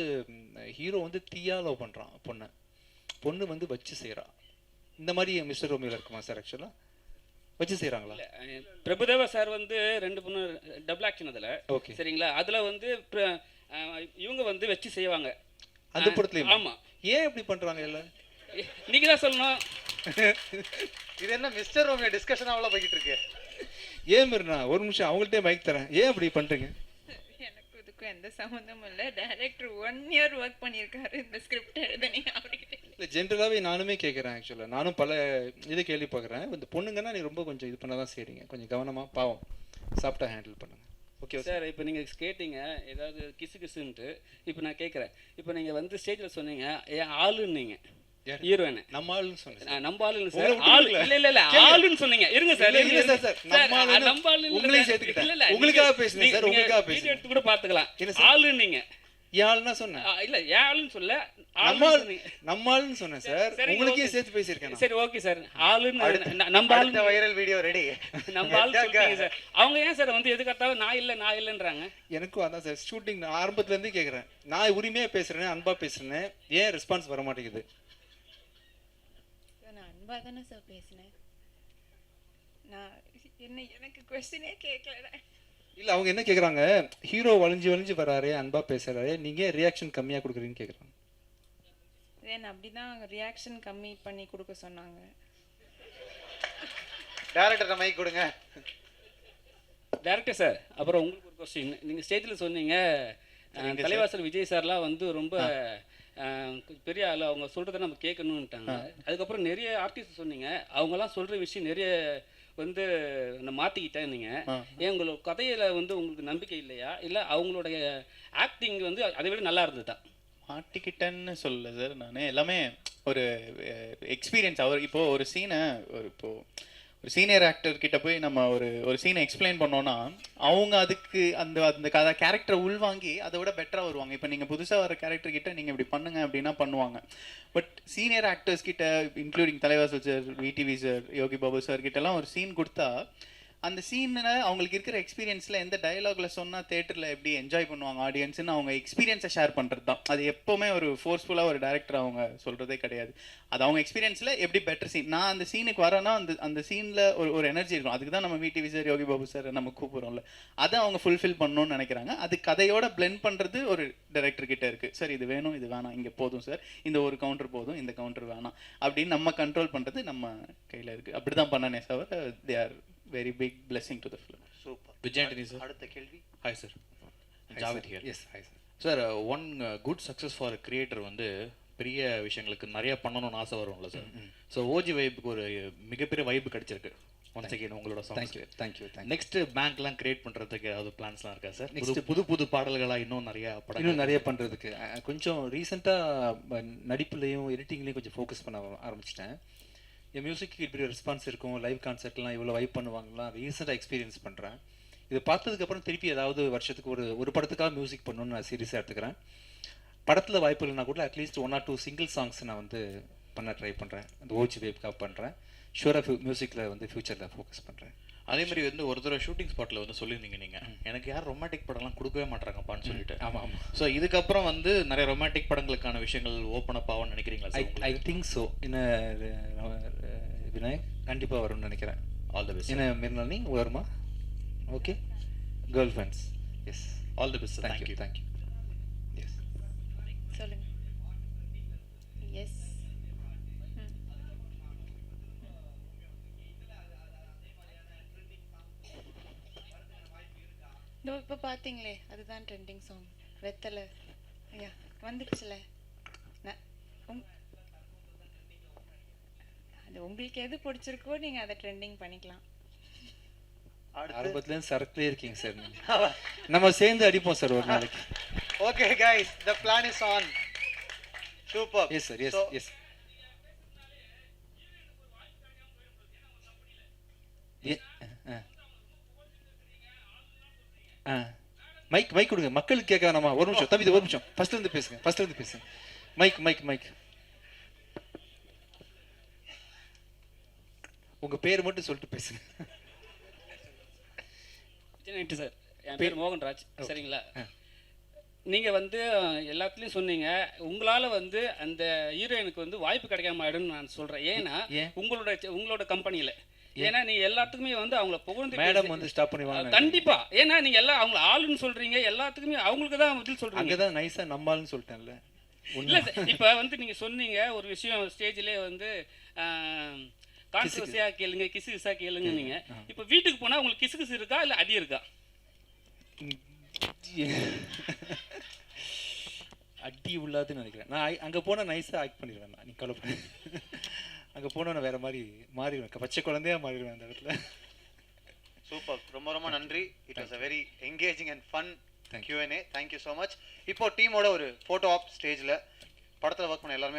ஹீரோ வந்து தீயா லவ் பண்ணுறான் பொண்ணு வந்து வச்சு செய்கிறா. இந்த மாதிரி மிஸ்டர் ரோமியோவில் இருக்குமா சார்? ஆக்சுவலாக வச்சு செய்கிறாங்களா? பிரபுதேவா சார் வந்து 2 பொண்ணு டபுள் ஆக்ஷன் அதில், ஓகே சரிங்களா? அதில் வந்து இவங்க வந்து வச்சு செய்வாங்க அந்த படத்துலையும். ஆமாம். ஏன் இப்படி பண்ணுறாங்க? இல்லை நீங்க தான் சொல்லணும். இது என்ன மிஸ்டர் ரோமியோ டிஸ்கஷன் அவ்வளோ போய்கிட்டு இருக்கு? ஏன் மீறினா ஒரு நிமிஷம் அவங்கள்ட்டே மைக் தரேன். ஏன் அப்படி பண்ணுறீங்க? எனக்கு இதுக்கும் எந்த சம்மந்தமும் இல்லை. டைரக்டர் 1 இயர் ஒர்க் பண்ணியிருக்காரு இந்த ஸ்கிரிப்ட் எழுதனே அவர்கிட்ட. இல்லை ஜென்ரலாகவே நானுமே கேட்குறேன். ஆக்சுவலாக நானும் பல இது கேள்வி பார்க்குறேன். இந்த பொண்ணுங்கன்னா நீ ரொம்ப கொஞ்சம் இது பண்ண தான் செய்கிறீங்க. கொஞ்சம் கவனமாக பாவம் சாப்பிட்டா ஹேண்டில் பண்ணுங்கள். ஓகே சார், இப்போ நீங்கள் கேட்டீங்க ஏதாவது கிசு கிசுன்ட்டு. இப்போ நான் கேட்குறேன், இப்போ நீங்கள் வந்து ஸ்டேஜில் சொன்னீங்க என் ஆளுன்னீங்க ஹீரோயினை. நம்ம ஆளுன்னு சொன்னேன். நம்ம ஆளு இல்லை சார், ஆளு இல்லை ஆளுன்னு சொன்னீங்க. இருங்க சார், நம்ம ஆளு உங்களையும் சேர்த்துக்கிட்டேன். உங்களுக்காக பேசுனேன் சார், உங்களுக்காக பேசுனேன். எடுத்து கூட பார்த்துக்கலாம். ஆளுன்னீங்க யாழ்னா சொன்னேன். இல்ல யாழுன்னு சொல்ல, நம்ம ஆளுன்னு சொன்னேன் சார். உங்களுக்கே சேர்த்து பேசியிருக்கேன். சரி ஓகே சார், ஆளுன்னு நம்ம ஆளு வைரல் வீடியோ ரெடி. நம்ம ஆளு சொல்றீங்க சார். அவங்க ஏன் சார் வந்து எதுக்காத்தாலும் நான் இல்லைன்றாங்க? எனக்கும் அதான் சார் ஷூட்டிங் ஆரம்பத்துல இருந்தே கேட்குறேன். நான் உரிமையா பேசுறேன், அன்பா பேசுறேன், ஏன் ரெஸ்பான்ஸ் வர மாட்டேங்குது? நான் அன்பா தானே சார் பேசினேன். நான் எனக்கு கொஸ்டினே கேட்கல. இல்லை அவங்க என்ன கேட்குறாங்க, ஹீரோ வளைஞ்சு வராரு, அன்பா பேசுறாரு, நீங்க ரியாக்ஷன் கம்மியா கொடுக்குறீங்கன்னு கேட்குறாங்க. அப்படிதான் ரியாக்ஷன் கம்மி பண்ணி கொடுக்க சொன்னாங்க. டைரக்டர் மைக் கொடுங்க. டைரக்டர் சார், அப்புறம் உங்களுக்கு ஒரு கொஸ்டின். நீங்கள் ஸ்டேஜில் சொன்னீங்க தலைவாசல் விஜய் சார்லாம் வந்து ரொம்ப பெரிய ஆள், அவங்க சொல்கிறத நம்ம கேட்கணுன்ட்டாங்க. அதுக்கப்புறம் நிறைய ஆர்டிஸ்ட் சொன்னீங்க, அவங்கெல்லாம் சொல்கிற விஷயம் நிறைய வந்து நான் மாற்றிக்கிட்டேன். நீங்கள் ஏன் உங்களோட கதையில் வந்து உங்களுக்கு நம்பிக்கை இல்லையா, இல்லை அவங்களுடைய ஆக்டிங் வந்து அதை விட நல்லா இருந்ததா? மாட்டிக்கிட்டேன்னு சொல்லல சார், நான் எல்லாமே ஒரு எக்ஸ்பீரியன்ஸ். அவர் இப்போது ஒரு சீனை ஒரு சீனியர் ஆக்டர் கிட்ட போய் நம்ம ஒரு சீனை எக்ஸ்பிளைன் பண்ணோன்னா அவங்க அதுக்கு அந்த கதை கேரக்டரை உள்வாங்கி அதை விட பெட்டராக வருவாங்க. இப்போ நீங்கள் புதுசாக வர கேரக்டர் கிட்ட நீங்கள் இப்படி பண்ணுங்க அப்படின்னா பண்ணுவாங்க. பட் சீனியர் ஆக்டர்ஸ் கிட்ட இன்க்ளூடிங் தலைவாசல் sir, VTV sir, Yogi Babu sir கிட்டலாம் ஒரு சீன் கொடுத்தா அந்த சீனில் அவங்களுக்கு இருக்கிற எக்ஸ்பீரியன்ஸில் எந்த டயலாகில் சொன்னால் தேட்டரில் எப்படி என்ஜாய் பண்ணுவாங்க ஆடியன்ஸ்னு அவங்க எக்ஸ்பீரியன்ஸை ஷேர் பண்ணுறது தான். அது எப்போவுமே ஒரு ஃபோர்ஸ்ஃபுல்லாக ஒரு டேரக்டர் அவங்க சொல்கிறதே கிடையாது. அது அவங்க எக்ஸ்பீரியன்ஸில் எப்படி பெட்டர் சீன், நான் அந்த சீனுக்கு வரேன்னா அந்த சீனில் ஒரு எனர்ஜி இருக்கும். அதுக்கு தான் நம்ம VTV sir, Yogi Babu sir நம்ம கூப்பிட்றோம்ல, அதை அவங்க ஃபுல்ஃபில் பண்ணணும்னு நினைக்கிறாங்க. அது கதையோட பிளெண்ட் பண்ணுறது ஒரு டைரக்டர் கிட்ட இருக்குது. சார் இது வேணும், இது வேணாம், இங்கே போதும் சார், இந்த ஒரு கவுண்டர் போதும், இந்த கவுண்டர் வேணாம் அப்படின்னு நம்ம கண்ட்ரோல் பண்ணுறது நம்ம கையில் இருக்குது. அப்படி தான் பண்ணனே தவிர they are very big blessing to the film. Super. Vijayantani sir. அடுத்த கேள்வி. Hi sir. Javed here. Yes, hi sir. Sir, one good success for a creator வந்து பெரிய விஷயங்களுக்கு நிறைய பண்ணணும்னு ஆசை வரும்ல சார். ஸோ ஓஜி வைப்புக்கு ஒரு மிகப்பெரிய வைப்பு கிடைச்சிருக்கு. ஒன்ஸ் அகைன் உங்களோட சாங்ஸ். தேங்க்யூ. நெக்ஸ்ட் பேங்க்லாம் கிரியேட் பண்ணுறதுக்கு ஏதாவது பிளான்ஸ்லாம் இருக்கா சார்? நெக்ஸ்ட் புது பாடல்களாக இன்னும் நிறைய பண்ணுறதுக்கு கொஞ்சம் ரீசெண்டாக நடிப்புலையும் எடிட்டிங்லேயும் கொஞ்சம் ஃபோக்கஸ் பண்ண ஆரம்பிச்சிட்டேன். என் மியூசிக்கு இப்படி ஒரு ரெஸ்பான்ஸ் இருக்கும், லைவ் கான்சர்ட்லாம் இவ்வளோ வைப் பண்ணுவாங்கலாம் ரீசெண்டாக எக்ஸ்பீரியன்ஸ் பண்ணுறேன். இது பார்த்ததுக்கப்புறம் திருப்பி ஏதாவது வருஷத்துக்கு ஒரு படத்துக்காக மியூசிக் பண்ணணும்னு நான் சீரியஸாக எடுத்துக்கிறேன். படத்தில் வாய்ப்பு இல்லைனா கூட அட்லீஸ்ட் 1 or 2 சிங்கிள் சாங்ஸ் நான் வந்து பண்ண ட்ரை பண்ணுறேன். அந்த ஓஜி வேவ்க்காக பண்ணுறேன். ஷூராக மியூசிக்கில் வந்து ஃப்யூச்சரில் ஃபோக்கஸ் பண்ணுறேன். அதே மாதிரி வந்து ஒரு தடவை ஷூட்டிங் ஸ்பாட்டில் வந்து சொல்லியிருந்தீங்க நீங்கள், எனக்கு யார் ரொமான்டிக் படம்லாம் கொடுக்கவே மாட்டாங்கப்பான்னு சொல்லிட்டு. ஆமாம். ஸோ இதுக்கப்புறம் வந்து நிறைய ரொமான்டிக் படங்களுக்கான விஷயங்கள் ஓப்பன் அப் ஆகும்னு நினைக்கிறீங்களா sir? I think so. Vinayak கண்டிப்பாக வரும்னு நினைக்கிறேன். All the best. என்ன மிர்னாலினி வருமா? Okay, girl friends. Yes, all the best. Thank you. Yes சொல்லுங்க. எஸ். இப்போ பார்த்தீங்களே அதுதான் ட்ரெண்டிங் சாங், வெத்தலை. ஐயா வந்துடுச்சுல. அது உங்களுக்கு எது பிடிச்சிருக்கோ நீங்கள் அதை ட்ரெண்டிங் பண்ணிக்கலாம். ஆரம்பத்துலேருந்து சரக்குலேயே இருக்கீங்க சார். நம்ம சேர்ந்து அடிப்போம் சார் ஒரு நாளைக்கு. Okay guys, the plan is on. Super. Yes sir, yes, yes. Mic கொடுங்க, மக்களுக்கு கேட்க வேணாமா? ஒரு நிமிஷம் தம்பி, ஒரு நிமிஷம். ஃபர்ஸ்ட்ல இருந்து பேசுங்க. மைக். உங்க பேர் மட்டும் சொல்லிட்டு பேசுங்க. சார், என் பேர் மோகன்ராஜ். சரிங்களா? நீங்கள் வந்து எல்லாத்துலேயும் சொன்னீங்க, உங்களால் வந்து அந்த ஹீரோயினுக்கு வந்து வாய்ப்பு கிடைக்காம ஆயிடும்னு நான் சொல்கிறேன். ஏன்னா உங்களோட கம்பெனியில், ஏன்னா நீங்கள் எல்லாத்துக்குமே வந்து அவங்கள புகழ்ந்து மேடம் வந்து ஸ்டாப் பண்ணுவாங்க கண்டிப்பா. ஏன்னா நீங்கள் எல்லாம் அவங்கள ஆளுன்னு சொல்கிறீங்க, எல்லாத்துக்குமே அவங்களுக்கு தான் பதில் சொல்கிறீங்க. அங்கே தான் நைஸாக நம்மால்னு சொல்லிட்டேன்ல. இல்லை சார், இப்போ வந்து நீங்கள் சொன்னீங்க ஒரு விஷயம் ஸ்டேஜ்லேயே வந்து கான்ட்ரவர்சியாக கேளுங்க, கிசு கிசா கேளுங்க நீங்கள். இப்போ வீட்டுக்கு போனால் உங்களுக்கு கிசு கிசு இருக்கா இல்லை அடி இருக்கா? அடி உள்ளாதுன்னு நினைக்கிறேன். நான் அங்கே போனால் நைஸாக ஆக்ட் பண்ணிடுவேன். நீ கவலைப்பட. அங்கே போனால் நான் வேறு மாதிரி மாறிடுவேன், பச்சை குழந்தையா மாறிடுவேன் அந்த இடத்துல. சூப்பர், ரொம்ப ரொம்ப நன்றி. It was a very engaging and fun Q&A. Thank you so much. இப்போ டீமோட ஒரு ஃபோட்டோ ஆப் ஸ்டேஜில் படத்தில் ஒர்க் பண்ண எல்லாருமே